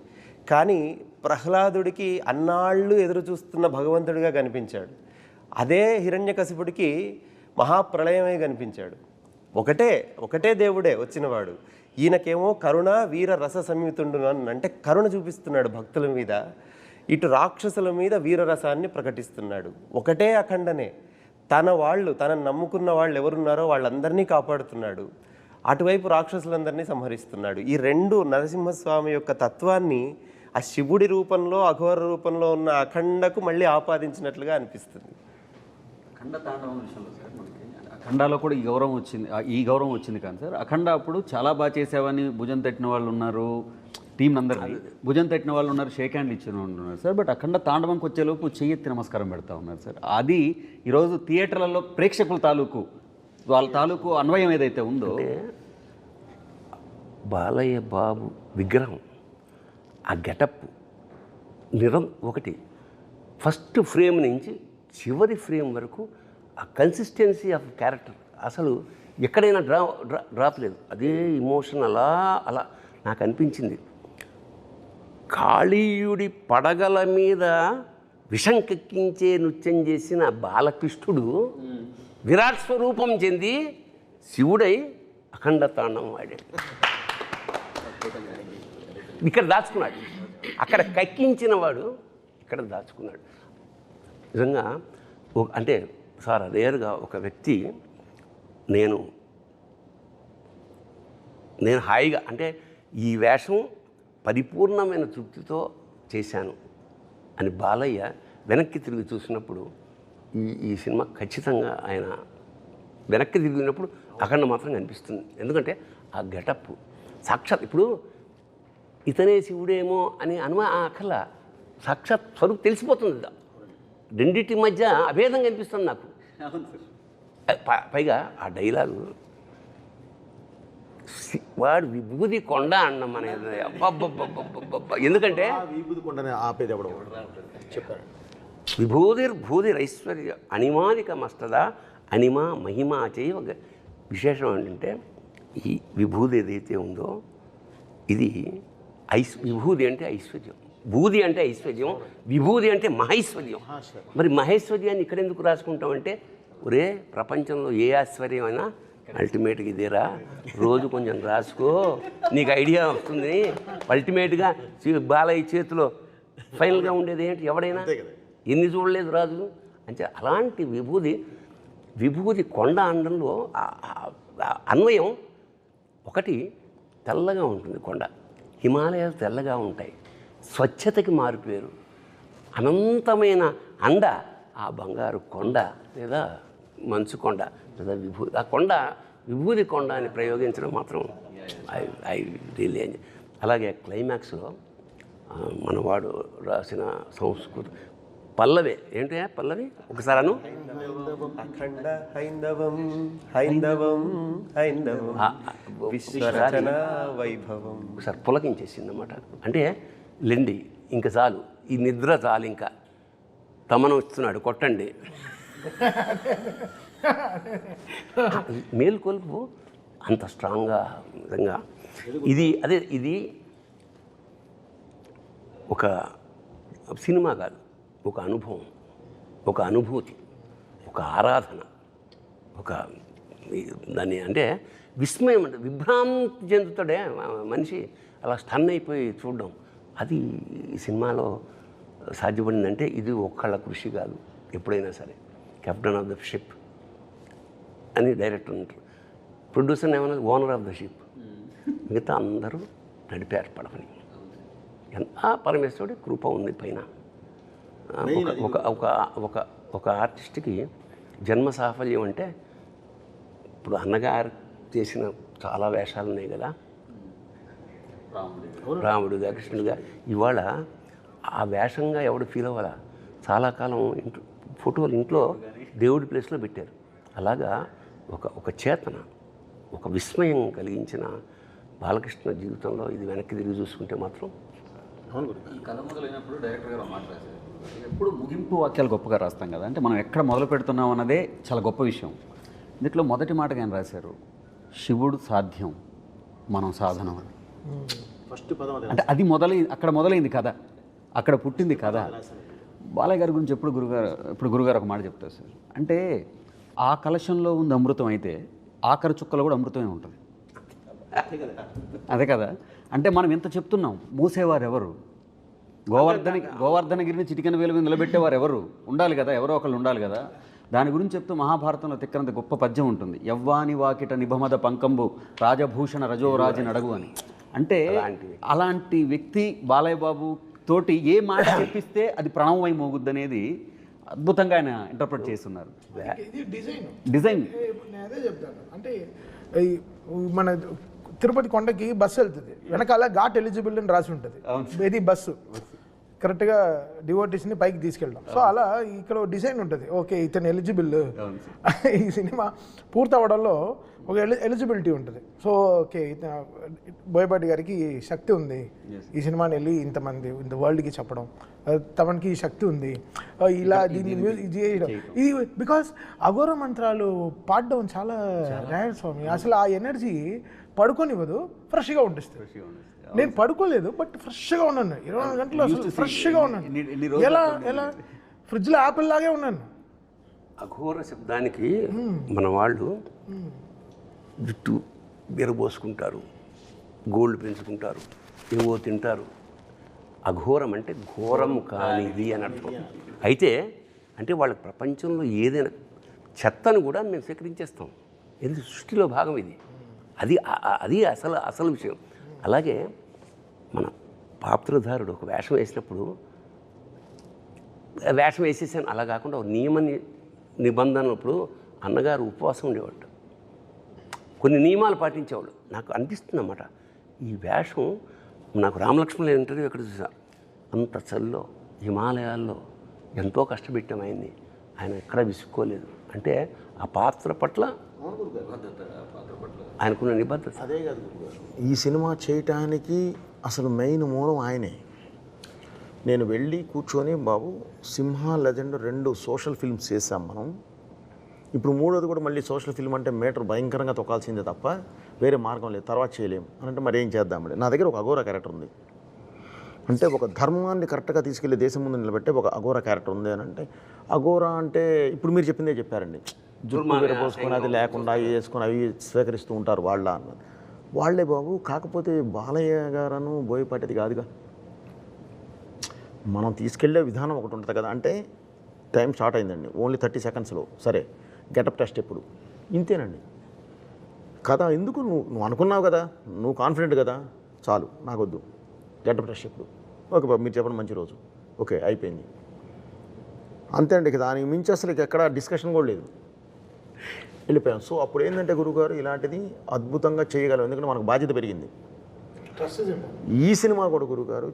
కానీ ప్రహ్లాదుడికి అన్నాళ్ళు ఎదురు చూస్తున్న భగవంతుడిగా కనిపించాడు. అదే హిరణ్యకశిపుడికి మహాప్రళయమే కనిపించాడు. ఒకటే దేవుడే వచ్చినవాడు. ఈయనకేమో కరుణ వీర రస సంయుతుండు అంటే కరుణ చూపిస్తున్నాడు భక్తుల మీద, ఇటు రాక్షసుల మీద వీరరసాన్ని ప్రకటిస్తున్నాడు. ఒకటే అఖండనే, తనను నమ్ముకున్న వాళ్ళు ఎవరున్నారో వాళ్ళందరినీ కాపాడుతున్నాడు, అటువైపు రాక్షసులందరినీ సంహరిస్తున్నాడు. ఈ 2 నరసింహస్వామి యొక్క తత్వాన్ని ఆ శివుడి రూపంలో అఘోర రూపంలో ఉన్న అఖండకు మళ్ళీ ఆపాదించినట్లుగా అనిపిస్తుంది. అఖండ తాండవం విషయంలో సార్ మనకి అఖండాలో కూడా ఈ గౌరవం వచ్చింది కానీ సార్, అఖండ అప్పుడు చాలా బాగా చేసావని భుజం తట్టిన వాళ్ళు ఉన్నారు, టీం అందరినీ భుజం తట్టిన వాళ్ళు ఉన్నారు, షేక్ హ్యాండ్ ఇచ్చిన వాళ్ళు ఉన్నారు సార్. బట్ అఖండ తాండవంకి వచ్చేలోపు చెయ్యెత్తి నమస్కారం పెడతా ఉన్నారు సార్. అది ఈరోజు థియేటర్లలో ప్రేక్షకుల తాలూకు వాళ్ళ తాలూకు అన్వయం ఏదైతే ఉందో, బాలయ్య బాబు విగ్రహం, ఆ గెటప్ ఒకటి ఫస్ట్ ఫ్రేమ్ నుంచి చివరి ఫ్రేమ్ వరకు ఆ కన్సిస్టెన్సీ ఆఫ్ క్యారెక్టర్ అసలు ఎక్కడైనా డ్రాప్ లేదు. అదే ఇమోషన్ అలా అలా నాకు అనిపించింది. కాళీయుడి పడగల మీద విషం కెక్కించే నృత్యం చేసిన బాలకృష్ణుడు విరాట్ స్వరూపం చెంది శివుడై అఖండ తాండవం ఆడాడు. ఇక్కడ దాచుకున్నాడు, అక్కడ కక్కించిన వాడు ఇక్కడ దాచుకున్నాడు. నిజంగా అంటే సార్ రేరుగా ఒక వ్యక్తి నేను హాయిగా అంటే ఈ వేషం పరిపూర్ణమైన తృప్తితో చేశాను అని బాలయ్య వెనక్కి తిరిగి చూసినప్పుడు ఈ సినిమా ఖచ్చితంగా ఆయన వెనక్కి తిరిగినప్పుడు అఖండ మాత్రం కనిపిస్తుంది. ఎందుకంటే ఆ గెటప్ సాక్షాత్ ఇప్పుడు ఇతనే శివుడేమో అని అక్కర్లా, సాక్షాత్ స్వరూపు తెలిసిపోతుంది. రెండింటి మధ్య అభేదం కనిపిస్తుంది నాకు. పైగా ఆ డైలాగు వాడు విభూది కొండ అన్నం అనేది అబ్బబ్బబ్బబ్బబ్బ. ఎందుకంటే విభూది కొండనే ఆపేది ఎవడో చెప్పారు. విభూతిర్భూతిరైశ్వర్య అణిమాదిక మస్తద అణిమ మహిమ చేయవ. విశేషం ఏంటంటే ఈ విభూది ఏదైతే ఉందో ఇది విభూది అంటే ఐశ్వర్యం, భూది అంటే ఐశ్వర్యం, విభూది అంటే మహైశ్వర్యం. మరి మహైశ్వర్యాన్ని ఇక్కడ ఎందుకు రాసుకుంటామంటే ఒరే ప్రపంచంలో ఏ ఐశ్వర్యం అయినా అల్టిమేట్గా ఇదేరా, రోజు కొంచెం రాసుకో నీకు ఐడియా వస్తుంది. అల్టిమేట్గా బాలయ్య చేతిలో ఫైనల్గా ఉండేది ఏంటి, ఎవడైనా ఎన్ని చూడలేదు రాజు అంటే. అలాంటి విభూది కొండ అనడంలో అన్వయం ఒకటి. తెల్లగా ఉంటుంది కొండ, హిమాలయాలు తెల్లగా ఉంటాయి, స్వచ్ఛతకి మారిపోయారు. అనంతమైన అండ ఆ బంగారు కొండ లేదా మంచు కొండ లేదా ఆ కొండ విభూది కొండ అని ప్రయోగించడం మాత్రం ఐ రియల్లీ ఎంజాయ్. అలాగే క్లైమాక్స్లో మనవాడు రాసిన సంస్కృతి పల్లవి ఏంటి పల్లవి ఒకసారి అను. అఖండ హైందవం హైందవం హైందవం విశ్వరచన వైభవం. ఒకసారి పులకించేసింది అన్నమాట. అంటే లెండి ఇంకా చాలు, ఈ నిద్ర చాలు, ఇంకా తమను ఇస్తున్నాడు కొట్టండి. మేల్కొల్పు అంత స్ట్రాంగ్గా నిజంగా ఇది ఒక సినిమా కాదు, ఒక అనుభవం, ఒక అనుభూతి, ఒక ఆరాధన, ఒక దాన్ని అంటే విస్మయం, అంటే విభ్రాంతి చెందుతాడే మనిషి, అలా స్టన్ అయిపోయి చూడడం. అది ఈ సినిమాలో సాధ్యపడిందంటే ఇది ఒక్కళ్ళ కృషి కాదు. ఎప్పుడైనా సరే కెప్టెన్ ఆఫ్ ద షిప్ అని డైరెక్టర్ ఉంటారు, ప్రొడ్యూసర్ ఏమన్నా ఓనర్ ఆఫ్ ద షిప్, మిగతా అందరూ నడిపారు పడవని. ఎంత పరమేశ్వరుడి కృప ఉంది పైన. ఒక ఒక ఒక ఒక ఆర్టిస్ట్కి జన్మ సాఫల్యం అంటే ఇప్పుడు అన్నగారు చేసిన చాలా వేషాలు ఉన్నాయి కదా, రాముడుగా కృష్ణుడిగా. ఇవాళ ఆ వేషంగా ఎవడు ఫీల్ అవ్వాలా, చాలా కాలం ఫోటోలు ఇంట్లో దేవుడి ప్లేస్లో పెట్టారు. అలాగా ఒక చేతన, ఒక విస్మయం కలిగించిన బాలకృష్ణ జీవితంలో ఇది వెనక్కి తిరిగి చూసుకుంటే మాత్రం. కథ మొదలైనప్పుడు డైరెక్టర్ గారు మాట రాశారు, ఎప్పుడు ముగింపు వాక్యాలు గొప్పగా రాస్తాం కదా, అంటే మనం ఎక్కడ మొదలు పెడుతున్నాం అన్నదే చాలా గొప్ప విషయం. దీంట్లో మొదటి మాటగా ఆయన రాశారు, శివుడు సాధ్యం మనం సాధనం అని. ఫస్ట్ పదం అంటే అది అక్కడ మొదలైంది కథ, అక్కడ పుట్టింది కథ. బాలయ్య గారి గురించి ఎప్పుడు గురుగారు ఒక మాట చెప్తారు సార్, అంటే ఆ కలశంలో ఉంది అమృతం అయితే ఆఖరి చుక్కలో కూడా అమృతమే ఉంటుంది. అదే కదా, అంటే మనం ఎంత చెప్తున్నాం, మూసేవారు ఎవరు, గోవర్ధనగిరిని చిటికెన వేలు మీద నిలబెట్టేవారు ఎవరు ఉండాలి కదా, ఎవరో ఒకళ్ళు ఉండాలి కదా. దాని గురించి చెప్తూ మహాభారతంలో తిక్కనంత గొప్ప పద్యం ఉంటుంది, యవ్వాని వాకిట నిబమద పంకంబు రాజభూషణ రజోరాజి నడగు అని. అంటే అలాంటి వ్యక్తి బాలయ్య బాబు తోటి ఏ మాట చెప్పిస్తే అది ప్రణవమై మోగుద్ది అనేది అద్భుతంగా ఆయన ఇంటర్ప్రిట్ చేస్తున్నారు. ఇది డిజైన్ డిజైన్ నేను అదే అదే చెప్తాను. అంటే ఈ మన తిరుపతి కొండకి బస్సు వెళ్తుంది, వెనకాల ఘాట్ ఎలిజిబుల్ అని రాసి ఉంటుంది. ఇది బస్సు కరెక్ట్గా డివోటీస్ని పైకి తీసుకెళ్ళడం. సో అలా ఇక్కడ డిజైన్ ఉంటుంది, ఓకే ఇతను ఎలిజిబుల్. ఈ సినిమా పూర్తవడంలో ఒక ఎలిజిబిలిటీ ఉంటుంది. సో ఓకే బోయపాటి గారికి శక్తి ఉంది ఈ సినిమాని వెళ్ళి ఇంతమంది ఇంత వరల్డ్కి చెప్పడం, తమకి శక్తి ఉంది ఇలా దీన్ని ఇది చేయడం. ఇది బికాస్ అఘోర మంత్రాలు పాడడం చాలా రేర్ స్వామి. అసలు ఆ ఎనర్జీ పడుకోనివ్వదు, ఫ్రెష్గా ఉంటుంది. నేను పడుకోలేదు బట్ ఫ్రెష్గా ఉన్నాను 24 గంటలు, అసలు ఫ్రెష్గా ఉన్నాను. ఎలా ఫ్రిడ్జ్లో యాపిల్ లాగే ఉన్నాను. అఘోర శబ్దానికి మన వాళ్ళు జుట్టు బెరబోసుకుంటారు, గోల్డ్ పెంచుకుంటారు, ఏవో తింటారు. అఘోరం అంటే ఘోరం కానిది అని అర్థం. అయితే అంటే వాళ్ళకి ప్రపంచంలో ఏదైనా చెత్తను కూడా మేము స్వీకరించేస్తాం, ఎందుకు సృష్టిలో భాగం ఇది. అది అసలు విషయం. అలాగే మన పాత్రధారుడు ఒక వేషం వేసినప్పుడు వేషం వేసేసాను అలా కాకుండా ఒక నియమ నిబంధనప్పుడు అన్నగారు ఉపవాసం ఉండేవాడు, కొన్ని నియమాలు పాటించేవాడు. నాకు అనిపిస్తుంది అన్నమాట, ఈ వేషం నాకు రామలక్ష్మణుల ఇంటర్వ్యూ ఎక్కడ చూసా, అంత చల్లో హిమాలయాల్లో ఎంతో కష్టపెట్టాం ఆయన్ని, ఆయన ఎక్కడా విసుక్కోలేదు. అంటే ఆ పాత్ర పట్ల ఆయనకున్న నిబద్ధత. అదే కాదు ఈ సినిమా చేయటానికి అసలు మెయిన్ మూలం ఆయనే. నేను వెళ్ళి కూర్చొని బాబు సింహ లెజెండ్ 2 సోషల్ ఫిల్మ్స్ చేసాం మనం, ఇప్పుడు 3వది కూడా మళ్ళీ సోషల్ ఫిల్మ్ అంటే మీటర్ భయంకరంగా తొక్కాల్సిందే తప్ప వేరే మార్గం లేదు, తర్వాత చేయలేము అని అంటే మరి ఏం చేద్దామండి. నా దగ్గర ఒక అఘోర క్యారెక్టర్ ఉంది అంటే, ఒక ధర్మాన్ని కరెక్ట్గా తీసుకెళ్లి దేశం ముందు నిలబెట్టే ఒక అఘోర క్యారెక్టర్ ఉంది అని అంటే, అఘోర అంటే ఇప్పుడు మీరు చెప్పిందే చెప్పారండి, జుట్టు విరపోసుకొని అది లేకుండా అవి వేసుకొని అవి స్వీకరిస్తూ ఉంటారు వాళ్ళ అన్నది. వాళ్లే బాబు. కాకపోతే బాలయ్య గారను బోయపాటిది కాదుగా, మనం తీసుకెళ్లే విధానం ఒకటి ఉంటుంది కదా. అంటే టైం స్టార్ట్ అయిందండి, ఓన్లీ 30 సెకండ్స్లో సరే గెటప్ టెస్ట్ ఎప్పుడు ఇంతేనండి కథ. ఎందుకు నువ్వు అనుకున్నావు కదా, నువ్వు కాన్ఫిడెంట్ కదా, చాలు నాకొద్దు గెటప్ టెస్ట్ ఎప్పుడు, ఓకే బాబు మీరు చెప్పండి మంచి రోజు, ఓకే అయిపోయింది అంతే అండి. ఇక దానికి మించి అసలు ఎక్కడ డిస్కషన్ కూడా లేదు, వెళ్ళిపోయాం. సో అప్పుడు ఏంటంటే గురువుగారు ఇలాంటిది అద్భుతంగా చేయగలం, ఎందుకంటే మనకు బాధ్యత పెరిగింది. ఈ సినిమా కూడా గురువుగారు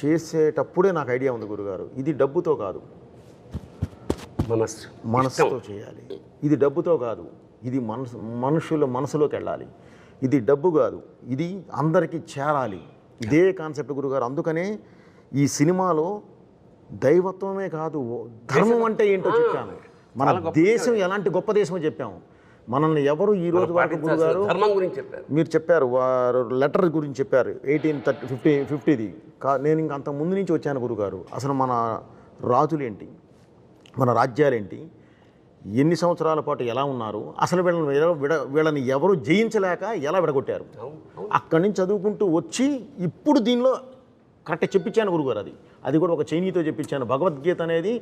చేసేటప్పుడే నాకు ఐడియా ఉంది గురువుగారు, ఇది డబ్బుతో కాదు మనసుతో చేయాలి, ఇది డబ్బుతో కాదు, ఇది మనుషుల మనసులోకి వెళ్ళాలి, ఇది డబ్బు కాదు, ఇది అందరికీ చేరాలి, ఇదే కాన్సెప్ట్ గురుగారు. అందుకనే ఈ సినిమాలో దైవత్వమే కాదు ధర్మం అంటే ఏంటో చెప్పాను, మన దేశం ఎలాంటి గొప్ప దేశమో చెప్పాము. మనల్ని ఎవరు ఈ రోజు వరకు గురుగారు ధర్మం గురించి చెప్పారు, మీరు చెప్పారు, వారు లెటర్ గురించి చెప్పారు 1850 నేను ఇంక అంత ముందు నుంచి వచ్చాను గురుగారు. అసలు మన రాజులేంటి, మన రాజ్యాలేంటి, ఎన్ని సంవత్సరాల పాటు ఎలా ఉన్నారు, అసలు వీళ్ళని ఎవరు జయించలేక ఎలా విడగొట్టారు, అక్కడి నుంచి చదువుకుంటూ వచ్చి ఇప్పుడు దీనిలో కరెక్ట్ చెప్పించాను గురుగారు. అది కూడా ఒక చైనీతో చెప్పించాను. భగవద్గీత అనేది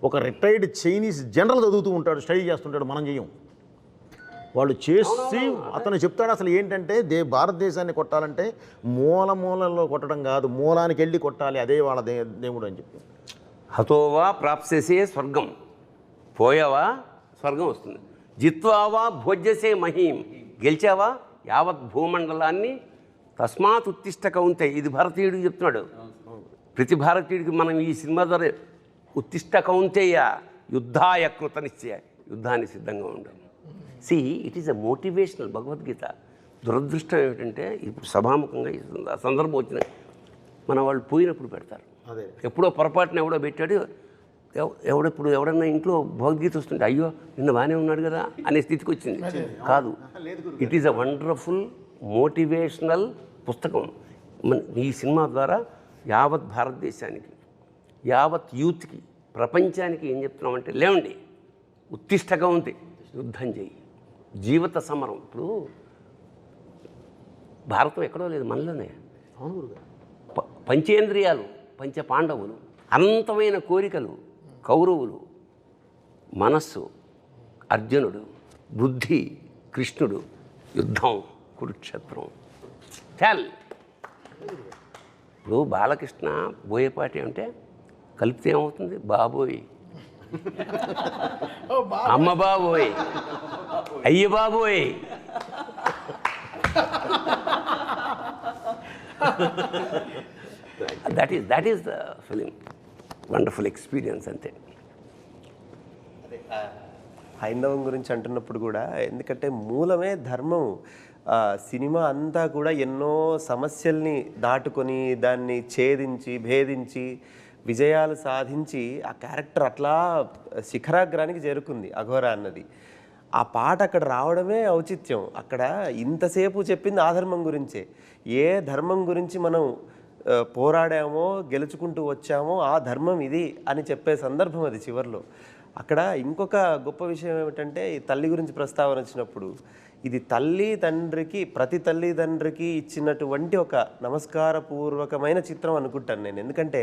ఒక రిటైర్డ్ చైనీస్ జనరల్ చదువుతూ ఉంటాడు, స్టడీ చేస్తుంటాడు, మనం చెయ్యం. వాళ్ళు చేసి అతను చెప్తాడు అసలు ఏంటంటే భారతదేశాన్ని కొట్టాలంటే మూలలో కొట్టడం కాదు, మూలానికి వెళ్ళి కొట్టాలి, అదే వాళ్ళ దేవుడు అని చెప్పి. హతోవా ప్రాప్స్యసే స్వర్గం, పోయావా స్వర్గం వస్తుంది. జిత్వావా భోజ్యసే మహీం, గెలిచావా యావత్ భూమండలాన్ని. తస్మాత్ ఉత్తిష్ట కౌంతే, ఇది భారతీయుడికి చెప్తున్నాడు. ప్రతి భారతీయుడికి మనం ఈ సినిమా ద్వారా ఉత్తిష్ట కౌంతేయ యుద్ధాయ కృత నిశ్చయ, యుద్ధానికి సిద్ధంగా ఉండడం. It is a motivational Bhagavad Gita. దురదృష్టం ఏమిటంటే ఇప్పుడు సభాముఖంగా ఈ సందర్భం వచ్చిన మన వాళ్ళు పోయినప్పుడు పెడతారు, ఎప్పుడో పొరపాటున ఎవడో పెట్టాడు, ఎవడన్నా ఇంట్లో భగవద్గీత వస్తుంటే అయ్యో నిన్న బాగానే ఉన్నాడు కదా అనే స్థితికి వచ్చింది. కాదు, it is a wonderful motivational పుస్తకం. ఈ సినిమా ద్వారా యావత్ భారతదేశానికి, యావత్ యూత్కి, ప్రపంచానికి ఏం చెప్తున్నామంటే లేవండి, ఉత్తిష్టగా ఉంది, యుద్ధం చేయి, జీవిత సమరం. ఇప్పుడు భారతం ఎక్కడో లేదు, మనలోనే. పంచేంద్రియాలు, పంచ పాండవులు, అనంతమైన కోరికలు కౌరవులు, మనస్సు అర్జునుడు, బుద్ధి కృష్ణుడు, యుద్ధం కురుక్షేత్రం. చాల్ ఇప్పుడు బాలకృష్ణ బోయపాటి అంటే కలిపితే ఏమవుతుంది, బాబోయ్ ఓ బా అమ్మ బాబోయ్, అయ్య బాబోయ్. That is the film. Wonderful experience అంతే. హైందవం గురించి అంటున్నప్పుడు కూడా, ఎందుకంటే మూలమే ధర్మం. సినిమా అంతా కూడా ఎన్నో సమస్యల్ని దాటుకొని దాన్ని ఛేదించి భేదించి విజయాలు సాధించి ఆ క్యారెక్టర్ అట్లా శిఖరాగ్రానికి చేరుకుంది అఘోరా అన్నది. ఆ పాట అక్కడ రావడమే ఔచిత్యం. అక్కడ ఇంతసేపు చెప్పింది ఆ ధర్మం గురించే. ఏ ధర్మం గురించి మనం పోరాడామో గెలుచుకుంటూ వచ్చామో ఆ ధర్మం ఇది అని చెప్పే సందర్భం అది చివరిలో. అక్కడ ఇంకొక గొప్ప విషయం ఏమిటంటే, ఈ తల్లి గురించి ప్రస్తావన వచ్చినప్పుడు, ఇది తల్లి తండ్రికి, ప్రతి తల్లిదండ్రికి ఇచ్చినటువంటి ఒక నమస్కారపూర్వకమైన చిత్రం అనుకుంటాను నేను. ఎందుకంటే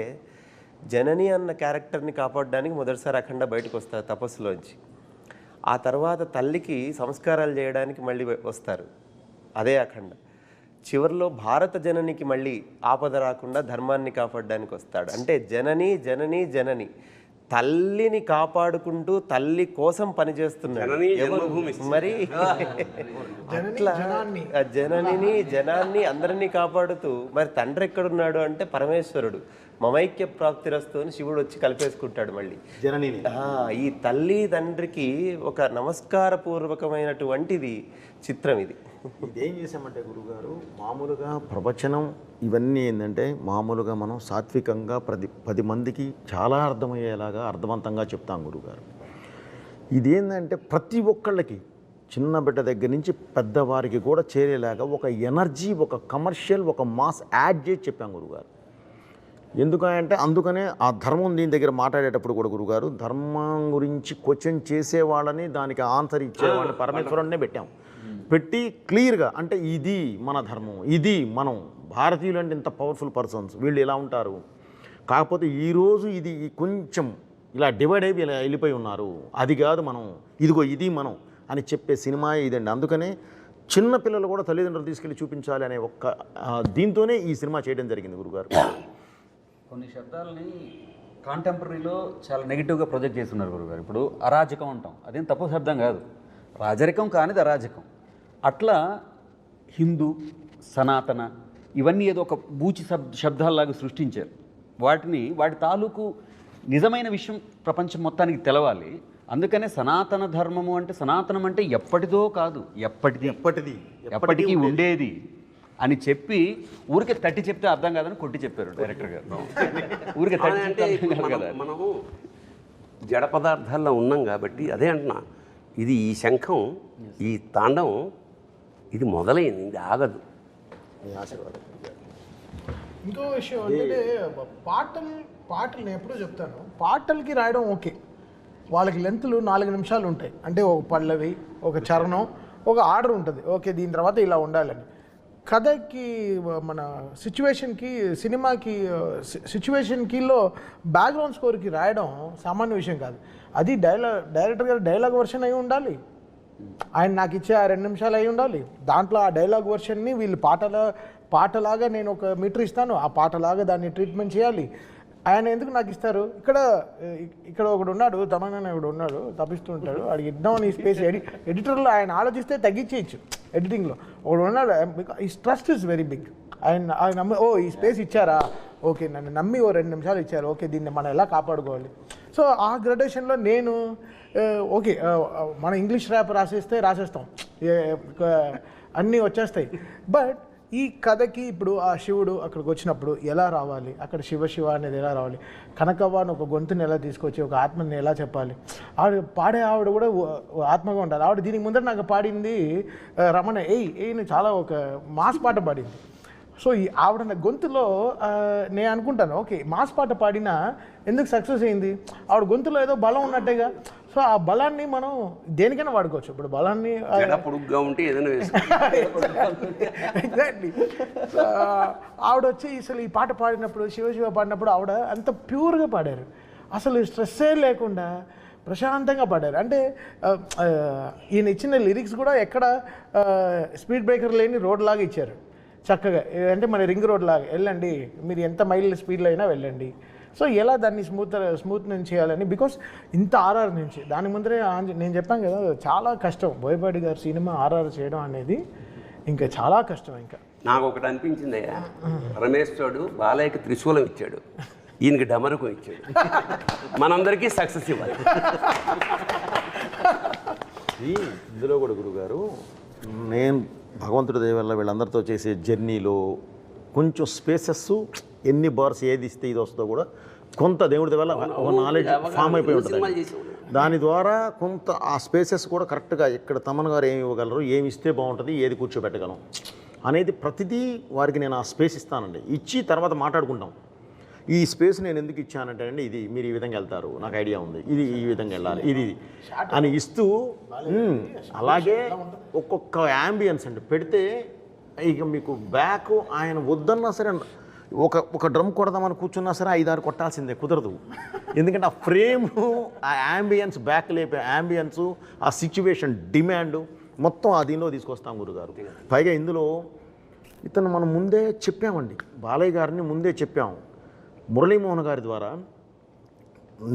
జనని అన్న క్యారెక్టర్ని కాపాడడానికి మొదటిసారి అఖండ బయటకు వస్తారు తపస్సులోంచి. ఆ తర్వాత తల్లికి సంస్కారాలు చేయడానికి మళ్ళీ వస్తారు, అదే అఖండ. చివరిలో భారత జననికి మళ్ళీ ఆపద రాకుండా ధర్మాన్ని కాపాడడానికి వస్తాడు. అంటే జనని జనని జనని, తల్లిని కాపాడుకుంటూ తల్లి కోసం పనిచేస్తున్నాడు. మరి అట్లా జననిని జనాన్ని అందరినీ కాపాడుతూ, మరి తండ్రి ఎక్కడున్నాడు అంటే పరమేశ్వరుడు. మమైక్య ప్రాప్తిరస్తు అని శివుడు వచ్చి కలిపేసుకుంటాడు మళ్ళీ జననిని. ఈ తల్లి తండ్రికి ఒక నమస్కారపూర్వకమైనటువంటిది చిత్రం ఇది. ఇదేం చేసామంటే గురుగారు, మామూలుగా ప్రవచనం ఇవన్నీ ఏంటంటే మామూలుగా మనం సాత్వికంగా 10 మందికి చాలా అర్థమయ్యేలాగా అర్థవంతంగా చెప్తాం గురుగారు. ఇదేంటంటే ప్రతి ఒక్కళ్ళకి, చిన్న బిడ్డ దగ్గర నుంచి పెద్దవారికి కూడా చేరేలాగా ఒక ఎనర్జీ, ఒక కమర్షియల్, ఒక మాస్ యాడ్ చేసి చెప్పాం గురుగారు. ఎందుకంటే అందుకనే ఆ ధర్మం దీని దగ్గర మాట్లాడేటప్పుడు కూడా గురుగారు, ధర్మం గురించి క్వశ్చన్ చేసేవాళ్ళని, దానికి ఆన్సర్ ఇచ్చేవాళ్ళని పరమేశ్వరుడినే పెట్టాం. పెట్టి క్లియర్గా, అంటే ఇది మన ధర్మం, ఇది మనం భారతీయులు అంటే ఇంత పవర్ఫుల్ పర్సన్స్, వీళ్ళు ఇలా ఉంటారు, కాకపోతే ఈరోజు ఇది కొంచెం ఇలా డివైడ్ అయిపోయి ఇలా వెళ్ళిపోయి ఉన్నారు, అది కాదు మనం, ఇదిగో ఇది మనం అని చెప్పే సినిమా ఇదండి. అందుకనే చిన్న పిల్లలు కూడా తల్లిదండ్రులు తీసుకెళ్ళి చూపించాలి అనే ఒక్క దీంతోనే ఈ సినిమా చేయడం జరిగింది గురుగారు. కొన్ని శబ్దాలని కాంటెంపరీలో చాలా నెగిటివ్గా ప్రొజెక్ట్ చేస్తున్నారు గురుగారు. ఇప్పుడు అరాజకం అంటాం, అదేం తప్పు శబ్దం కాదు, రాజరికం కానిది అరాజకం. అట్లా హిందూ, సనాతన ఇవన్నీ ఏదో ఒక బూచి శబ్దాల్లాగా సృష్టించారు. వాటి తాలూకు నిజమైన విషయం ప్రపంచం మొత్తానికి తెలవాలి. అందుకనే సనాతన ధర్మము అంటే, సనాతనం అంటే ఎప్పటిదో కాదు, ఎప్పటికీ ఉండేది అని చెప్పి ఊరికే తట్టి చెప్తే అర్థం కాదని కొట్టి చెప్పారు డైరెక్టర్ గారు. ఊరికే తట్టి అంటే మనము జడ పదార్థాల్లో ఉన్నాం కాబట్టి అదే అంటున్నా, ఇది ఈ శంఖం, ఈ తాండవం ఇది మొదలైంది, ఇది ఆగదు. ఇంకో విషయం అంటే పాటలు నేను ఎప్పుడూ చెప్తాను, పాటలకి రాయడం ఓకే, వాళ్ళకి లెంత్లు 4 నిమిషాలు ఉంటాయి. అంటే ఒక పల్లవి, ఒక చరణం, ఒక ఆర్డర్ ఉంటుంది, ఓకే దీని తర్వాత ఇలా ఉండాలని. కథకి, మన సిచ్యువేషన్కి, సినిమాకి సిచ్యువేషన్కిలో బ్యాక్గ్రౌండ్ స్కోర్కి రాయడం సామాన్య విషయం కాదు. అది డైరెక్టర్ గారు డైలాగ్ వర్షన్ అయి ఉండాలి, ఆయన నాకు ఇచ్చే ఆ 2 నిమిషాలు అయి ఉండాలి. దాంట్లో ఆ డైలాగ్ వర్షన్ని వీళ్ళు పాటలాగా నేను ఒక మీటర్ ఇస్తాను, ఆ పాటలాగా దాన్ని ట్రీట్మెంట్ చేయాలి. ఆయన ఎందుకు నాకు ఇస్తారు? ఇక్కడ ఒకడు ఉన్నాడు, తమన్నా ఒకడు ఉన్నాడు, తప్పిస్తూ ఉంటాడు, వాడికి ఇద్దామని స్పేస్ ఎడిటర్లో ఆయన ఆలోచిస్తే తగ్గించేయచ్చు. ఎడిటింగ్లో ఒకడు ఉన్నాడు, ఈ ట్రస్ట్ ఇస్ వెరీ బిగ్. ఆయన నమ్మి, ఓ ఈ స్పేస్ ఇచ్చారా, ఓకే నన్ను నమ్మి ఓ 2 నిమిషాలు ఇచ్చారు, ఓకే దీన్ని మనం ఎలా కాపాడుకోవాలి. సో ఆ గ్రడేషన్లో నేను ఓకే మన ఇంగ్లీష్ ర్యాప్ రాసేస్తాం, అన్నీ వచ్చేస్తాయి. బట్ ఈ కథకి ఇప్పుడు ఆ శివుడు అక్కడికి వచ్చినప్పుడు ఎలా రావాలి, అక్కడ శివ అనేది ఎలా రావాలి, కనకవ్వని ఒక గొంతుని ఎలా తీసుకొచ్చి ఒక ఆత్మని ఎలా చెప్పాలి, పాడే ఆవిడ కూడా ఆత్మగా ఉండాలి. ఆవిడ దీనికి ముందర నాకు పాడింది రమణ ఏయ్ని చాలా ఒక మాస్ పాట పాడింది. సో ఈ ఆవిడ గొంతులో నేను అనుకుంటాను, ఓకే మాస్ పాట పాడినా ఎందుకు సక్సెస్ అయింది, ఆవిడ గొంతులో ఏదో బలం ఉన్నట్టేగా. సో ఆ బలాన్ని మనం దేనికైనా వాడుకోవచ్చు. ఇప్పుడు బలాన్ని పొడుగ్గా ఉంటే ఏదైనా ఎగ్జాక్ట్లీ. ఆవిడ వచ్చి అసలు ఈ పాట పాడినప్పుడు, శివ పాడినప్పుడు ఆవిడ అంత ప్యూర్గా పాడారు, అసలు స్ట్రెస్సే లేకుండా ప్రశాంతంగా పాడారు. అంటే ఈయన ఇచ్చిన లిరిక్స్ కూడా ఎక్కడ స్పీడ్ బ్రేకర్ లేని రోడ్ లాగా ఇచ్చారు చక్కగా. అంటే మన రింగ్ రోడ్ లాగా వెళ్ళండి, మీరు ఎంత మైల్ స్పీడ్లో అయినా వెళ్ళండి, సో ఎలా దాన్ని స్మూత్ నుంచి చేయాలని, బికాస్ ఇంత ఆర్ఆర్ నుంచి దాని ముందరే నేను చెప్పాను కదా చాలా కష్టం బోయపాటి గారి సినిమా ఆర్ఆర్ చేయడం అనేది ఇంకా చాలా కష్టం. ఇంకా నాకు ఒకటి అనిపించిందయ్యా, రమేష్ తోడు బాలయ్యకి త్రిశూలం ఇచ్చాడు, ఈయనకి డమరుకం ఇచ్చాడు, మనందరికీ సక్సెస్ ఇవ్వాలి. ఇందులో కూడా గురుగారు నేను భగవంతుడి దయ వల్ల వీళ్ళందరితో చేసే జర్నీలో కొంచెం స్పేసెస్ ఎన్ని బార్స్ ఏది ఇస్తే ఇది వస్తుందో కూడా కొంత దేవుడి వల్ల ఒక నాలెడ్జ్ ఫామ్ అయిపోయి ఉంటుంది. దాని ద్వారా కొంత ఆ స్పేసెస్ కూడా కరెక్ట్గా ఇక్కడ తమన్ గారు ఏమి ఇవ్వగలరు, ఏమి ఇస్తే బాగుంటుంది, ఏది కూర్చోబెట్టగలం అనేది ప్రతిదీ వారికి నేను ఆ స్పేస్ ఇస్తానండి. ఇచ్చి తర్వాత మాట్లాడుకుంటాం. ఈ స్పేస్ నేను ఎందుకు ఇచ్చానంటే అండి, ఇది మీరు ఈ విధంగా వెళ్తారు, నాకు ఐడియా ఉంది, ఇది ఈ విధంగా వెళ్ళాలి, ఇది అని ఇస్తూ అలాగే ఒక్కొక్క యాంబియన్స్ అండి పెడితే ఇక మీకు బ్యాక్ ఆయన వద్దన్నా సరే ఒక డ్రమ్ కొడదామని కూర్చున్నా సరే 5-6 కొట్టాల్సిందే, కుదరదు. ఎందుకంటే ఆ ఫ్రేము, ఆ యాంబియన్స్, బ్యాక్ లేపే యాంబియన్స్, ఆ సిచ్యువేషన్ డిమాండ్ మొత్తం ఆ దీనిలో తీసుకొస్తాం గురుగారు. పైగా ఇందులో ఇతను మనం ముందే చెప్పామండి, బాలయ్య గారిని ముందే చెప్పాము, మురళీమోహన్ గారి ద్వారా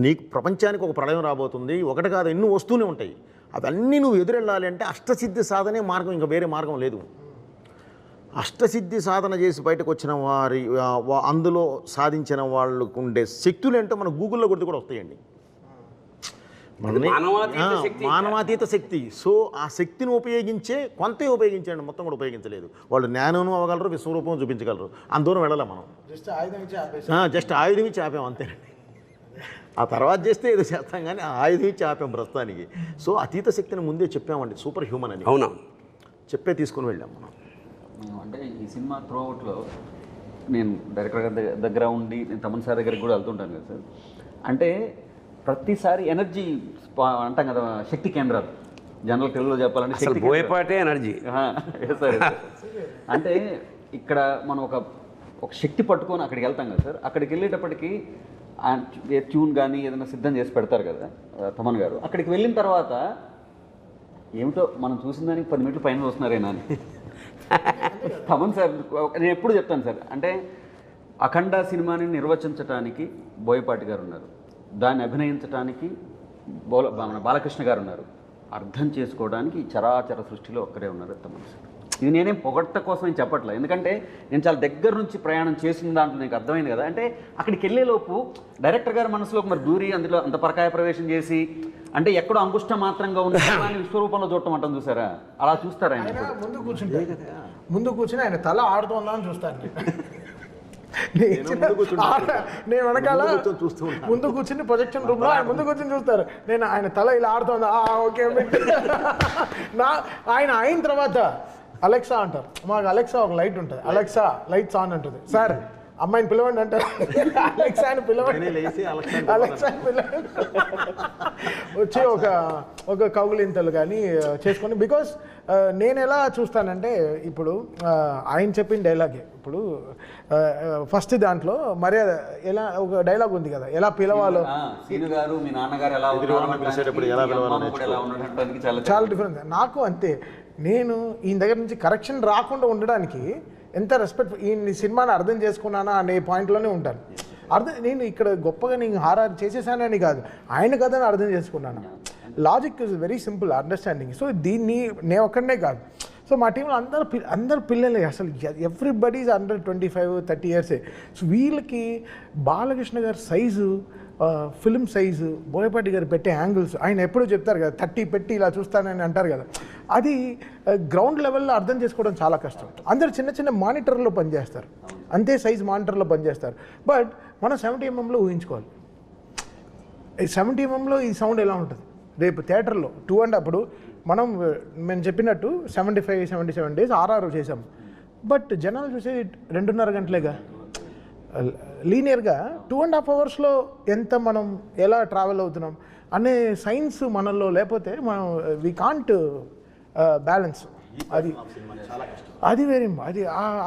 నీకు ప్రపంచానికి ఒక ప్రళయం రాబోతుంది, ఒకటి కాదు ఎన్నో వస్తూనే ఉంటాయి, అవన్నీ నువ్వు ఎదురెళ్ళాలి అంటే అష్టసిద్ధి సాధనే మార్గం, ఇంకా వేరే మార్గం లేదు. అష్టసిద్ధి సాధన చేసి బయటకు వచ్చిన వారి అందులో సాధించిన వాళ్ళకు ఉండే శక్తులు ఏంటో మన గూగుల్లో కొడితే కూడా వస్తాయండి. మానవాతీత శక్తి. సో ఆ శక్తిని ఉపయోగించే కొంతే ఉపయోగించండి, మొత్తం కూడా ఉపయోగించలేదు. వాళ్ళు జ్ఞానం అవ్వగలరు, విశ్వరూపం చూపించగలరు, అంత దూరం వెళ్ళాలి మనం. జస్ట్ ఆయుధం ఇచ్చి ఆపాం అంతేనండి. ఆ తర్వాత చేస్తే ఏదో చేస్తాం కానీ ఆ ఆయుధం ఇచ్చి ఆపాం ప్రస్తుతానికి. సో అతీత శక్తిని ముందే చెప్పామండి, సూపర్ హ్యూమన్ అని. అవునా, చెప్పే తీసుకుని వెళ్ళాం మనం. అంటే ఈ సినిమా త్రూఅవుట్లో నేను డైరెక్టర్ గారి దగ్గర ఉండి నేను తమన్ సార్ దగ్గరికి కూడా వెళ్తుంటాను కదా సార్. అంటే ప్రతిసారి ఎనర్జీ అంటాం కదా, శక్తి కేంద్రాలు, జనరల్ తెలుగులో చెప్పాలంటే శక్తి బోయపాటే ఎనర్జీ. సార్ అంటే ఇక్కడ మనం ఒక శక్తి పట్టుకొని అక్కడికి వెళ్తాం కదా సార్. అక్కడికి వెళ్ళేటప్పటికి ట్యూన్ కానీ ఏదైనా సిద్ధం చేసి పెడతారు కదా తమన్ గారు. అక్కడికి వెళ్ళిన తర్వాత ఏమిటో మనం చూసిన దానికి 10 మినిట్లు పైన వస్తున్నారేనా అని తమన్ సార్ నేను ఎప్పుడు చెప్తాను సార్. అంటే అఖండ సినిమాని నిర్వచించడానికి బోయపాటి గారు ఉన్నారు, దాన్ని అభినయించడానికి బాలకృష్ణ గారు ఉన్నారు, అర్థం చేసుకోవడానికి ఈ చరాచర సృష్టిలో ఒక్కరే ఉన్నారు తమన్ సార్. ఇది నేనేం పొగట్ట కోసం ఏం చెప్పట్లేదు, ఎందుకంటే నేను చాలా దగ్గర నుంచి ప్రయాణం చేసిన దాంట్లో నీకు అర్థమైంది కదా. అంటే అక్కడికి వెళ్ళేలోపు డైరెక్టర్ గారి మనసులోకి మరి దూరి అందులో అంత పరకాయ ప్రవేశం చేసి అంటే ఎక్కడో అంగుష్ట మాత్రంగా ఉన్న విశ్వరూపంలో చూడటం అంటాం చూసారా, అలా చూస్తారా ఆయన? ముందు కూర్చుని ఆయన తల ఆడుతుందా అని చూస్తాను నేను వెనకాల ముందు కూర్చుని ప్రొజెక్షన్ రూమ్ లో ఆయన ముందు కూర్చుని చూస్తారు, నేను ఆయన తల ఇలా ఆడుతుందా ఓకే ఆయన అయిన తర్వాత అలెక్సా అంటారు. మాకు అలెక్సా ఒక లైట్ ఉంటుంది, అలెక్సా లైట్స్ ఆన్ అంటుంది. సార్ అమ్మాయిని పిలవండి అంటారు, అలెక్సా అని పిలవండి, అలెక్సా అని పిలవండి వచ్చి ఒక కౌగులింతలు కానీ చేసుకొని. బికాస్ నేను ఎలా చూస్తానంటే ఇప్పుడు ఆయన చెప్పిన డైలాగే, ఇప్పుడు ఫస్ట్ దాంట్లో మర్యాద ఎలా ఒక డైలాగ్ ఉంది కదా, ఎలా పిలవాలో, చాలా డిఫరెన్స్. నాకు అంతే, నేను ఈయన దగ్గర నుంచి కరెక్షన్ రాకుండా ఉండడానికి ఎంత రెస్పెక్ట్, ఈ సినిమాని అర్థం చేసుకున్నానా అనే పాయింట్లోనే ఉంటాను. నేను ఇక్కడ గొప్పగా నేను హారర్ చేసేసానని కాదు, ఆయన కథని అర్థం చేసుకున్నాను. Logic is very simple understanding. So దీన్ని నేను ఒక్కడనే కాదు, సో మా టీంలో అందరు పిల్లలే, అసలు ఎవ్రీబడి ఈజ్ అండర్ 25-30 ఇయర్సే. సో వీళ్ళకి బాలకృష్ణ గారి సైజు, ఫిల్మ్ సైజు, బోయపాటి గారు పెట్టే యాంగిల్స్, ఆయన ఎప్పుడూ చెప్తారు కదా 30 పెట్టి ఇలా చూస్తానని అంటారు కదా, అది గ్రౌండ్ లెవెల్లో అర్థం చేసుకోవడం చాలా కష్టం. అందరు చిన్న చిన్న మానిటర్లో పనిచేస్తారు, అంతే సైజ్ మానిటర్లో పనిచేస్తారు. బట్ మనం 70 mm ఊహించుకోవాలి, 70 mm ఈ సౌండ్ ఎలా ఉంటుంది రేపు థియేటర్లో 2.5. అప్పుడు మేము చెప్పినట్టు 75-77 days ఆర్ఆర్ చేసాం, బట్ జనాలు చూసేది 2.5 గంటలేగా. లీనియర్గా 2.5 hours ఎంత మనం ఎలా ట్రావెల్ అవుతున్నాం అనే సైన్స్ మనలో లేకపోతే మనం వీ కాంట్ బ్యాలెన్స్. అది వెరీ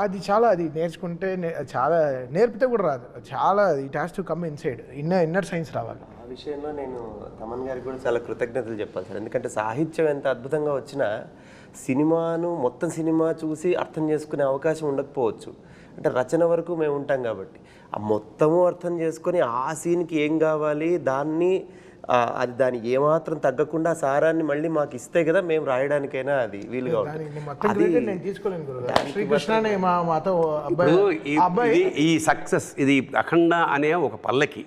అది చాలా, అది నేర్చుకుంటే చాలా, నేర్పితే కూడా రాదు, చాలా it has to come inside, inner science రావాలి. విషయంలో నేను తమన్ గారికి కూడా చాలా కృతజ్ఞతలు చెప్పాలి సార్. ఎందుకంటే సాహిత్యం ఎంత అద్భుతంగా వచ్చినా సినిమాను మొత్తం సినిమా చూసి అర్థం చేసుకునే అవకాశం ఉండకపోవచ్చు. అంటే రచన వరకు మేము ఉంటాం కాబట్టి ఆ మొత్తము అర్థం చేసుకొని ఆ సీన్కి ఏం కావాలి దాన్ని అది దానికి ఏమాత్రం తగ్గకుండా సారాన్ని మళ్ళీ మాకు ఇస్తే కదా మేము రాయడానికైనా అది వీలుగా ఉంటుంది. నేను తీసుకోలేను గురుగారు. శ్రీకృష్ణ అనే మాతో ఇప్పుడు ఈ సక్సెస్ ఇది అఖండ అనే ఒక పల్లకి,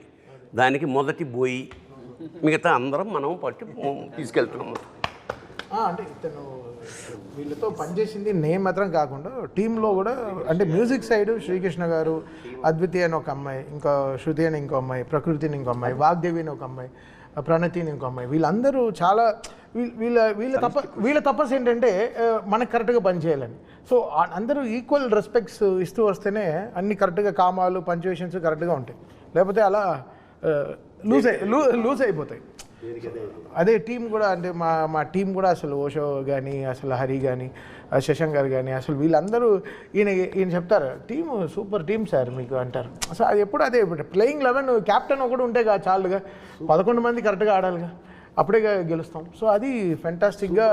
దానికి మొదటి బోయి, మిగతా అందరం మనం పట్టి తీసుకెళ్తున్నాము. అంటే ఇతను వీళ్ళతో పనిచేసింది నేను మాత్రం కాకుండా టీంలో కూడా, అంటే మ్యూజిక్ సైడ్ శ్రీకృష్ణ గారు, అద్వితీయ అని ఒక అమ్మాయి, ఇంకా శృతి అని ఇంకో అమ్మాయి, ప్రకృతిని ఇంకో అమ్మాయి, వాగ్దేవి అని ఒక అమ్మాయి, ప్రణతిని ఇంకో అమ్మాయి, వీళ్ళందరూ చాలా వీళ్ళ తపస్సు ఏంటంటే మనకు కరెక్ట్గా పనిచేయాలని. సో అందరూ ఈక్వల్ రెస్పెక్ట్స్ ఇస్తూ వస్తేనే అన్ని కరెక్ట్గా కామాలు పంచువేషన్స్ కరెక్ట్గా ఉంటాయి, లేకపోతే అలా లూజ్ అయిపోతాయి. అదే టీం కూడా, అంటే మా టీం కూడా అసలు ఓషో కానీ, అసలు హరి కానీ, శశాంక్ గారు కానీ, అసలు వీళ్ళందరూ ఈయన చెప్తారు టీం సూపర్ టీం సార్ మీకు అంటారు. అసలు అది ఎప్పుడు అదే ప్లేయింగ్ 11 క్యాప్టెన్ ఒకటి ఉంటే చాలుగా, 11 మంది కరెక్ట్గా ఆడాలిగా, అప్పుడే గెలుస్తాం. సో అది ఫెంటాస్టిక్గా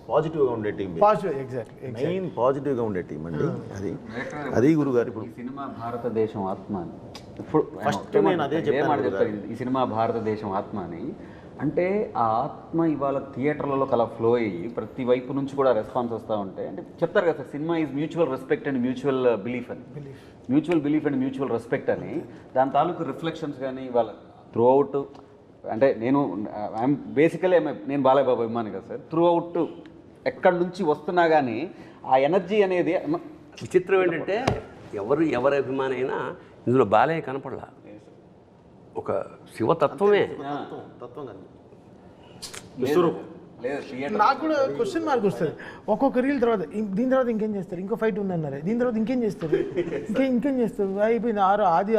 పాజిటివ్గా ఉండే టీం, పాజిటివ్, ఎగ్జాక్ట్లీ మెయిన్ పాజిటివ్గా ఉండే టీం అండి. అది గురుగారు ఇప్పుడు ఈ సినిమా భారతదేశం ఆత్మ అని, ఇప్పుడు ఫస్ట్ నేను అదే చెప్తాను. ఈ సినిమా భారతదేశం ఆత్మ అని అంటే ఆ ఆత్మ ఇవాళ థియేటర్లలో కలా ఫ్లో అయ్యి ప్రతి వైపు నుంచి కూడా రెస్పాన్స్ వస్తూ ఉంటాయి. అంటే చెప్తారు కదా sir, cinema is mutual respect and mutual belief అని, mutual belief and mutual respect అని. దాని తాలూకు రిఫ్లెక్షన్స్ కానీ ఇవాళ త్రూ అవుట్, అంటే ఐఎమ్ బేసికలీ నేను బాలయ్య బాబు అభిమాని కదా సార్, త్రూ అవుట్ ఎక్కడి నుంచి వస్తున్నా కానీ ఆ ఎనర్జీ అనేది. విచిత్రం ఏంటంటే ఎవరి అభిమాని అయినా ఇందులో బాలయ్య కనపడలా, ఒక శివతత్వమే. నాకు కూడా క్వశ్చన్ మార్క్ వస్తుంది ఒక్కొక్క రీల్ తర్వాత. దీని తర్వాత ఇంకేం చేస్తారు, ఇంకో ఫైట్ ఉందన్నారు, దీని తర్వాత ఇంకేం చేస్తారు, ఇంకేం చేస్తారు, అయిపోయింది.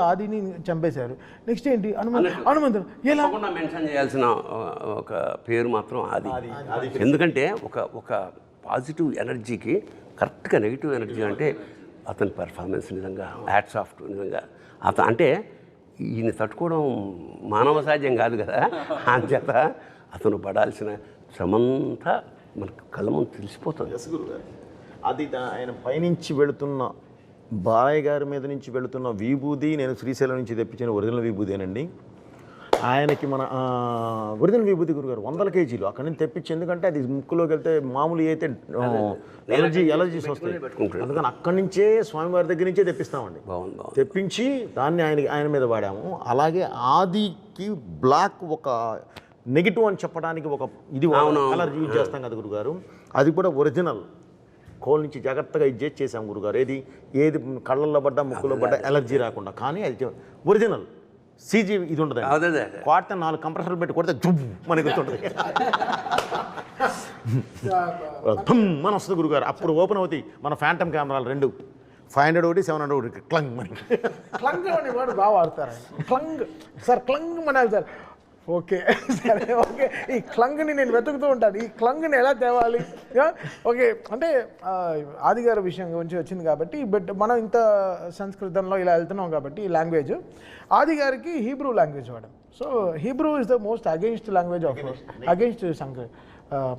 ఆదిని చంపేశారు, నెక్స్ట్ ఏంటి హనుమంతుడు. ఎలా మెన్షన్ చేయాల్సిన ఒక పేరు మాత్రం ఆది. ఎందుకంటే ఒక పాజిటివ్ ఎనర్జీకి కరెక్ట్గా నెగిటివ్ ఎనర్జీ అంటే అతని పెర్ఫార్మెన్స్ నిజంగా హ్యాట్స్ ఆఫ్ నిజంగా. అంటే ఈయన తట్టుకోవడం మానవ సాధ్యం కాదు కదా, అంచేత అతను పడాల్సిన శ్రమంతా మనకు కళ్ళ ముందు తెలిసిపోతుంది. అది ఆయన పైనుంచి వెళుతున్న బాలయ్య గారి మీద నుంచి వెళుతున్న విభూది నేను శ్రీశైలం నుంచి తెప్పించిన ఒరిజినల్ విభూదేనండి. ఆయనకి మన ఒరిజినల్ విభూతి గురుగారు 100 కేజీలు అక్కడి నుంచి తెప్పించి, ఎందుకంటే అది ముక్కులోకి వెళ్తే మామూలు అయితే ఎలర్జీస్ వస్తాయి, అందుకని అక్కడి నుంచే స్వామివారి దగ్గర నుంచే తెప్పిస్తామండి. తెప్పించి దాన్ని ఆయన మీద వాడాము. అలాగే ఆదికి బ్లాక్ ఒక నెగిటివ్ అని చెప్పడానికి ఒక ఇది కలర్ యూజ్ చేస్తాం కదా గురుగారు, అది కూడా ఒరిజినల్ కోల్ నుంచి జాగ్రత్తగా ఇది చేసాం గురుగారు. ఏది కళ్ళల్లో పడ్డా ముక్కులో పడ్డా ఎలర్జీ రాకుండా, కానీ అది ఒరిజినల్ సీజీ ఇది ఉంటుంది. కొడితే 4 కంప్రెసర్లు పెట్టి కొడితే జుబ్బు మనకి గుర్తుంటుంది, మన వస్తుంది గురుగారు. అప్పుడు ఓపెన్ అవుతాయి మన ఫ్యాంటమ్ కెమెరాలు 2, 500 ఒకటి 700 ఒకటి క్లంగ్ మనకి. క్లంగ్ అనే వాడు బాగా వాడతారు, clang sir, clang Manali sir. Okay సరే, ఓకే. ఈ క్లంగ్ని నేను వెతుకుతూ ఉంటాను, ఈ క్లంగ్ని ఎలా తేవాలి. ఓకే, అంటే ఆదిగారి విషయం గురించి వచ్చింది కాబట్టి, బట్ మనం ఇంత సంస్కృతంలో ఇలా వెళ్తున్నాం కాబట్టి ఈ లాంగ్వేజ్ ఆదిగారికి హీబ్రూ లాంగ్వేజ్ వాడాం. So Hebrew is the most against language of against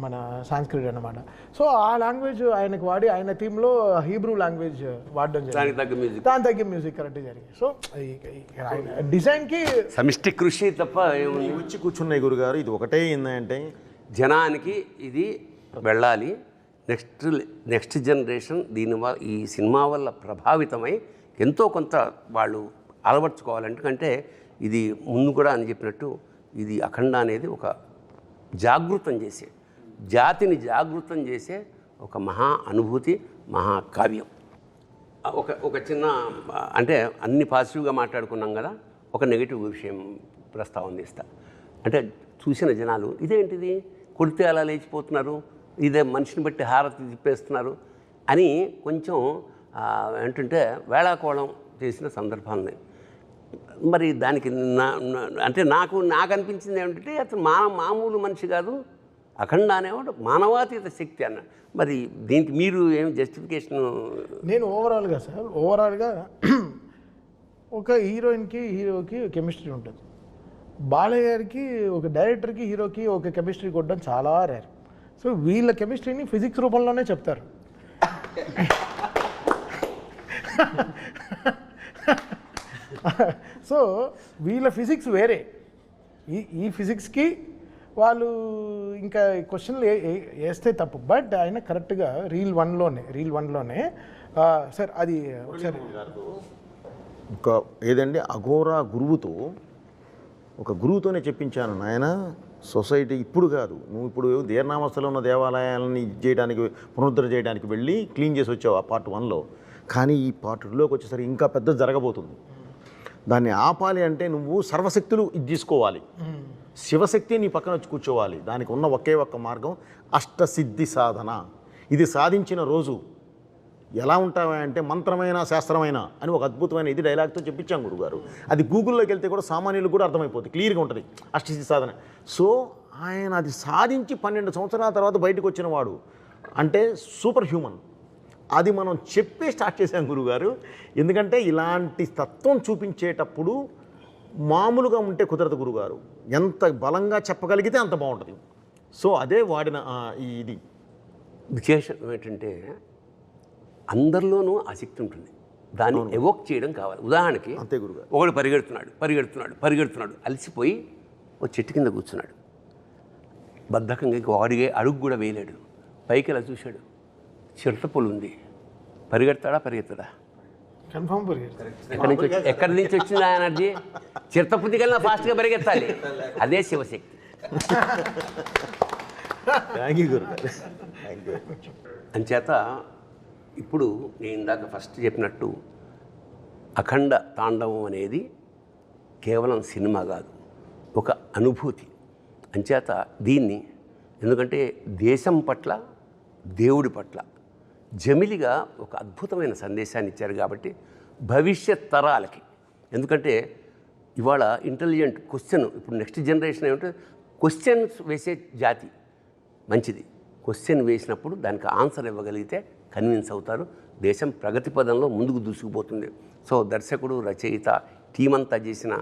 మన సాంస్క్రిట్ అన్నమాట. సో ఆ లాంగ్వేజ్ ఆయనకు వాడి ఆయన థీమ్లో హీబ్రూ లాంగ్వేజ్ వాడడం జరిగింది, దాని తగ్గ మ్యూజిక్ కరెక్ట్ జరిగింది. సో డిజైన్కి సమిష్టి కృషి తప్ప వచ్చి కూర్చున్నాయి గురుగారు. ఇది ఒకటే ఏంటంటే జనానికి ఇది వెళ్ళాలి, నెక్స్ట్ జనరేషన్ దీనివల్ల ఈ సినిమా వల్ల ప్రభావితమై ఎంతో కొంత వాళ్ళు అలవర్చుకోవాలంటే ఇది ముందు కూడా అని చెప్పినట్టు ఇది అఖండ అనేది ఒక జాగృతం చేసే, జాతిని జాగృతం చేసే ఒక మహా అనుభూతి, మహాకావ్యం. ఒక చిన్న, అంటే అన్ని పాజిటివ్గా మాట్లాడుకున్నాం కదా, ఒక నెగిటివ్ విషయం ప్రస్తావన చేస్తా. అంటే చూసిన జనాలు ఇదేంటిది కొడితే అలా లేచిపోతున్నారు, ఇదే మనిషిని బట్టి హారతి తిప్పేస్తున్నారు అని కొంచెం ఏంటంటే వేళాకోళం చేసిన సందర్భాలని. మరి దానికి అంటే నాకు అనిపించింది ఏమిటంటే అతను మామూలు మనిషి కాదు, అఖండ అనేవాడు మానవాతీత శక్తి అన్న. మరి దీనికి మీరు ఏమి జస్టిఫికేషన్? నేను ఓవరాల్గా ఒక హీరోయిన్కి హీరోకి కెమిస్ట్రీ ఉంటుంది, బాలయ్య గారికి ఒక డైరెక్టర్కి హీరోకి ఒక కెమిస్ట్రీ కొట్టడం చాలా రేర్. సో వీళ్ళ కెమిస్ట్రీని ఫిజిక్స్ రూపంలోనే చెప్తారు. సో వీళ్ళ ఫిజిక్స్ వేరే. ఈ ఫిజిక్స్కి వాళ్ళు ఇంకా క్వశ్చన్లు వేస్తే తప్పు. బట్ ఆయన కరెక్ట్గా రీల్ వన్లోనే సార్ అది ఒకసారి ఒక ఏదండి అఘోరా ఒక గురువుతోనే చెప్పించాను నాయన, సొసైటీ ఇప్పుడు కాదు, నువ్వు ఇప్పుడు దీర్ణావస్థలో ఉన్న దేవాలయాలని చేయడానికి పునరుద్ధరణ చేయడానికి వెళ్ళి క్లీన్ చేసి వచ్చావు ఆ పార్ట్ 1లో. కానీ ఈ పార్ట్ 2లోకి వచ్చేసరికి ఇంకా పెద్ద జరగబోతుంది. దాన్ని ఆపాలి అంటే నువ్వు సర్వశక్తులు ఇది తీసుకోవాలి, శివశక్తి నీ పక్కన వచ్చి కూర్చోవాలి. దానికి ఉన్న ఒకే ఒక్క మార్గం అష్టసిద్ధి సాధన. ఇది సాధించిన రోజు ఎలా ఉంటావా అంటే మంత్రమైన శాస్త్రమైన అని ఒక అద్భుతమైన ఇది డైలాగ్తో చెప్పించాం గురుగారు. అది గూగుల్లోకి వెళ్తే కూడా సామాన్యులకు కూడా అర్థమైపోతుంది, క్లియర్గా ఉంటుంది అష్టసిద్ధి సాధన. సో ఆయన అది సాధించి 12 సంవత్సరాల తర్వాత బయటకు వచ్చిన వాడు అంటే సూపర్ హ్యూమన్. అది మనం చెప్పే స్టార్ట్ చేశాం గురుగారు. ఎందుకంటే ఇలాంటి తత్వం చూపించేటప్పుడు మామూలుగా ఉంటే కుదరదు గురుగారు, ఎంత బలంగా చెప్పగలిగితే అంత బాగుంటుంది. సో అదే వాడిన ఇది విశేషం ఏంటంటే అందరిలోనూ ఆసక్తి ఉంటుంది, దాన్ని ఎవోక్ చేయడం కావాలి. ఉదాహరణకి అంతే గురుగారు. ఒకడు పరిగెడుతున్నాడు అలసిపోయి ఒక చెట్టు కింద కూర్చున్నాడు, బద్ధకంగా వాడిగే అడుగు కూడా వేయలేడు. పైకి ఇలా చూశాడు, చిరుతపులు ఉంది, పరిగెడతాడా? కన్ఫర్మ్ పరిగెడతారు. ఎక్కడి నుంచి వచ్చింది ఆ ఎనర్జీ? చిరుతపుద్ది కన్నా ఫాస్ట్గా పరిగెత్తాలి, అదే శివశక్తి. థ్యాంక్ యూ గురుగారు. అంచేత ఇప్పుడు నేను ఇందాక ఫస్ట్ చెప్పినట్టు అఖండ తాండవం అనేది కేవలం సినిమా కాదు, ఒక అనుభూతి. అంచేత దీన్ని ఎందుకంటే దేశం పట్ల దేవుడి పట్ల జమిలిగా ఒక అద్భుతమైన సందేశాన్ని ఇచ్చారు కాబట్టి భవిష్యత్ తరాలకి. ఎందుకంటే ఇవాళ ఇంటెలిజెంట్ క్వశ్చన్, ఇప్పుడు నెక్స్ట్ జనరేషన్ ఏమంటే క్వశ్చన్స్ వేసే జాతి మంచిది. క్వశ్చన్ వేసినప్పుడు దానికి ఆన్సర్ ఇవ్వగలిగితే కన్విన్స్ అవుతారు, దేశం ప్రగతి పదంలో ముందుకు దూసుకుపోతుంది. సో దర్శకుడు, రచయిత, టీం అంతా చేసిన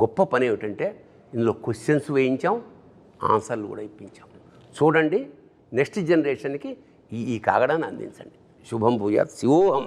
గొప్ప పని ఏమిటంటే ఇందులో క్వశ్చన్స్ వేయించాం, ఆన్సర్లు కూడా ఇప్పించాం. చూడండి, నెక్స్ట్ జనరేషన్కి ఈ కాగడాన్ని అందించండి. శుభం భూయాత్. శివోహం.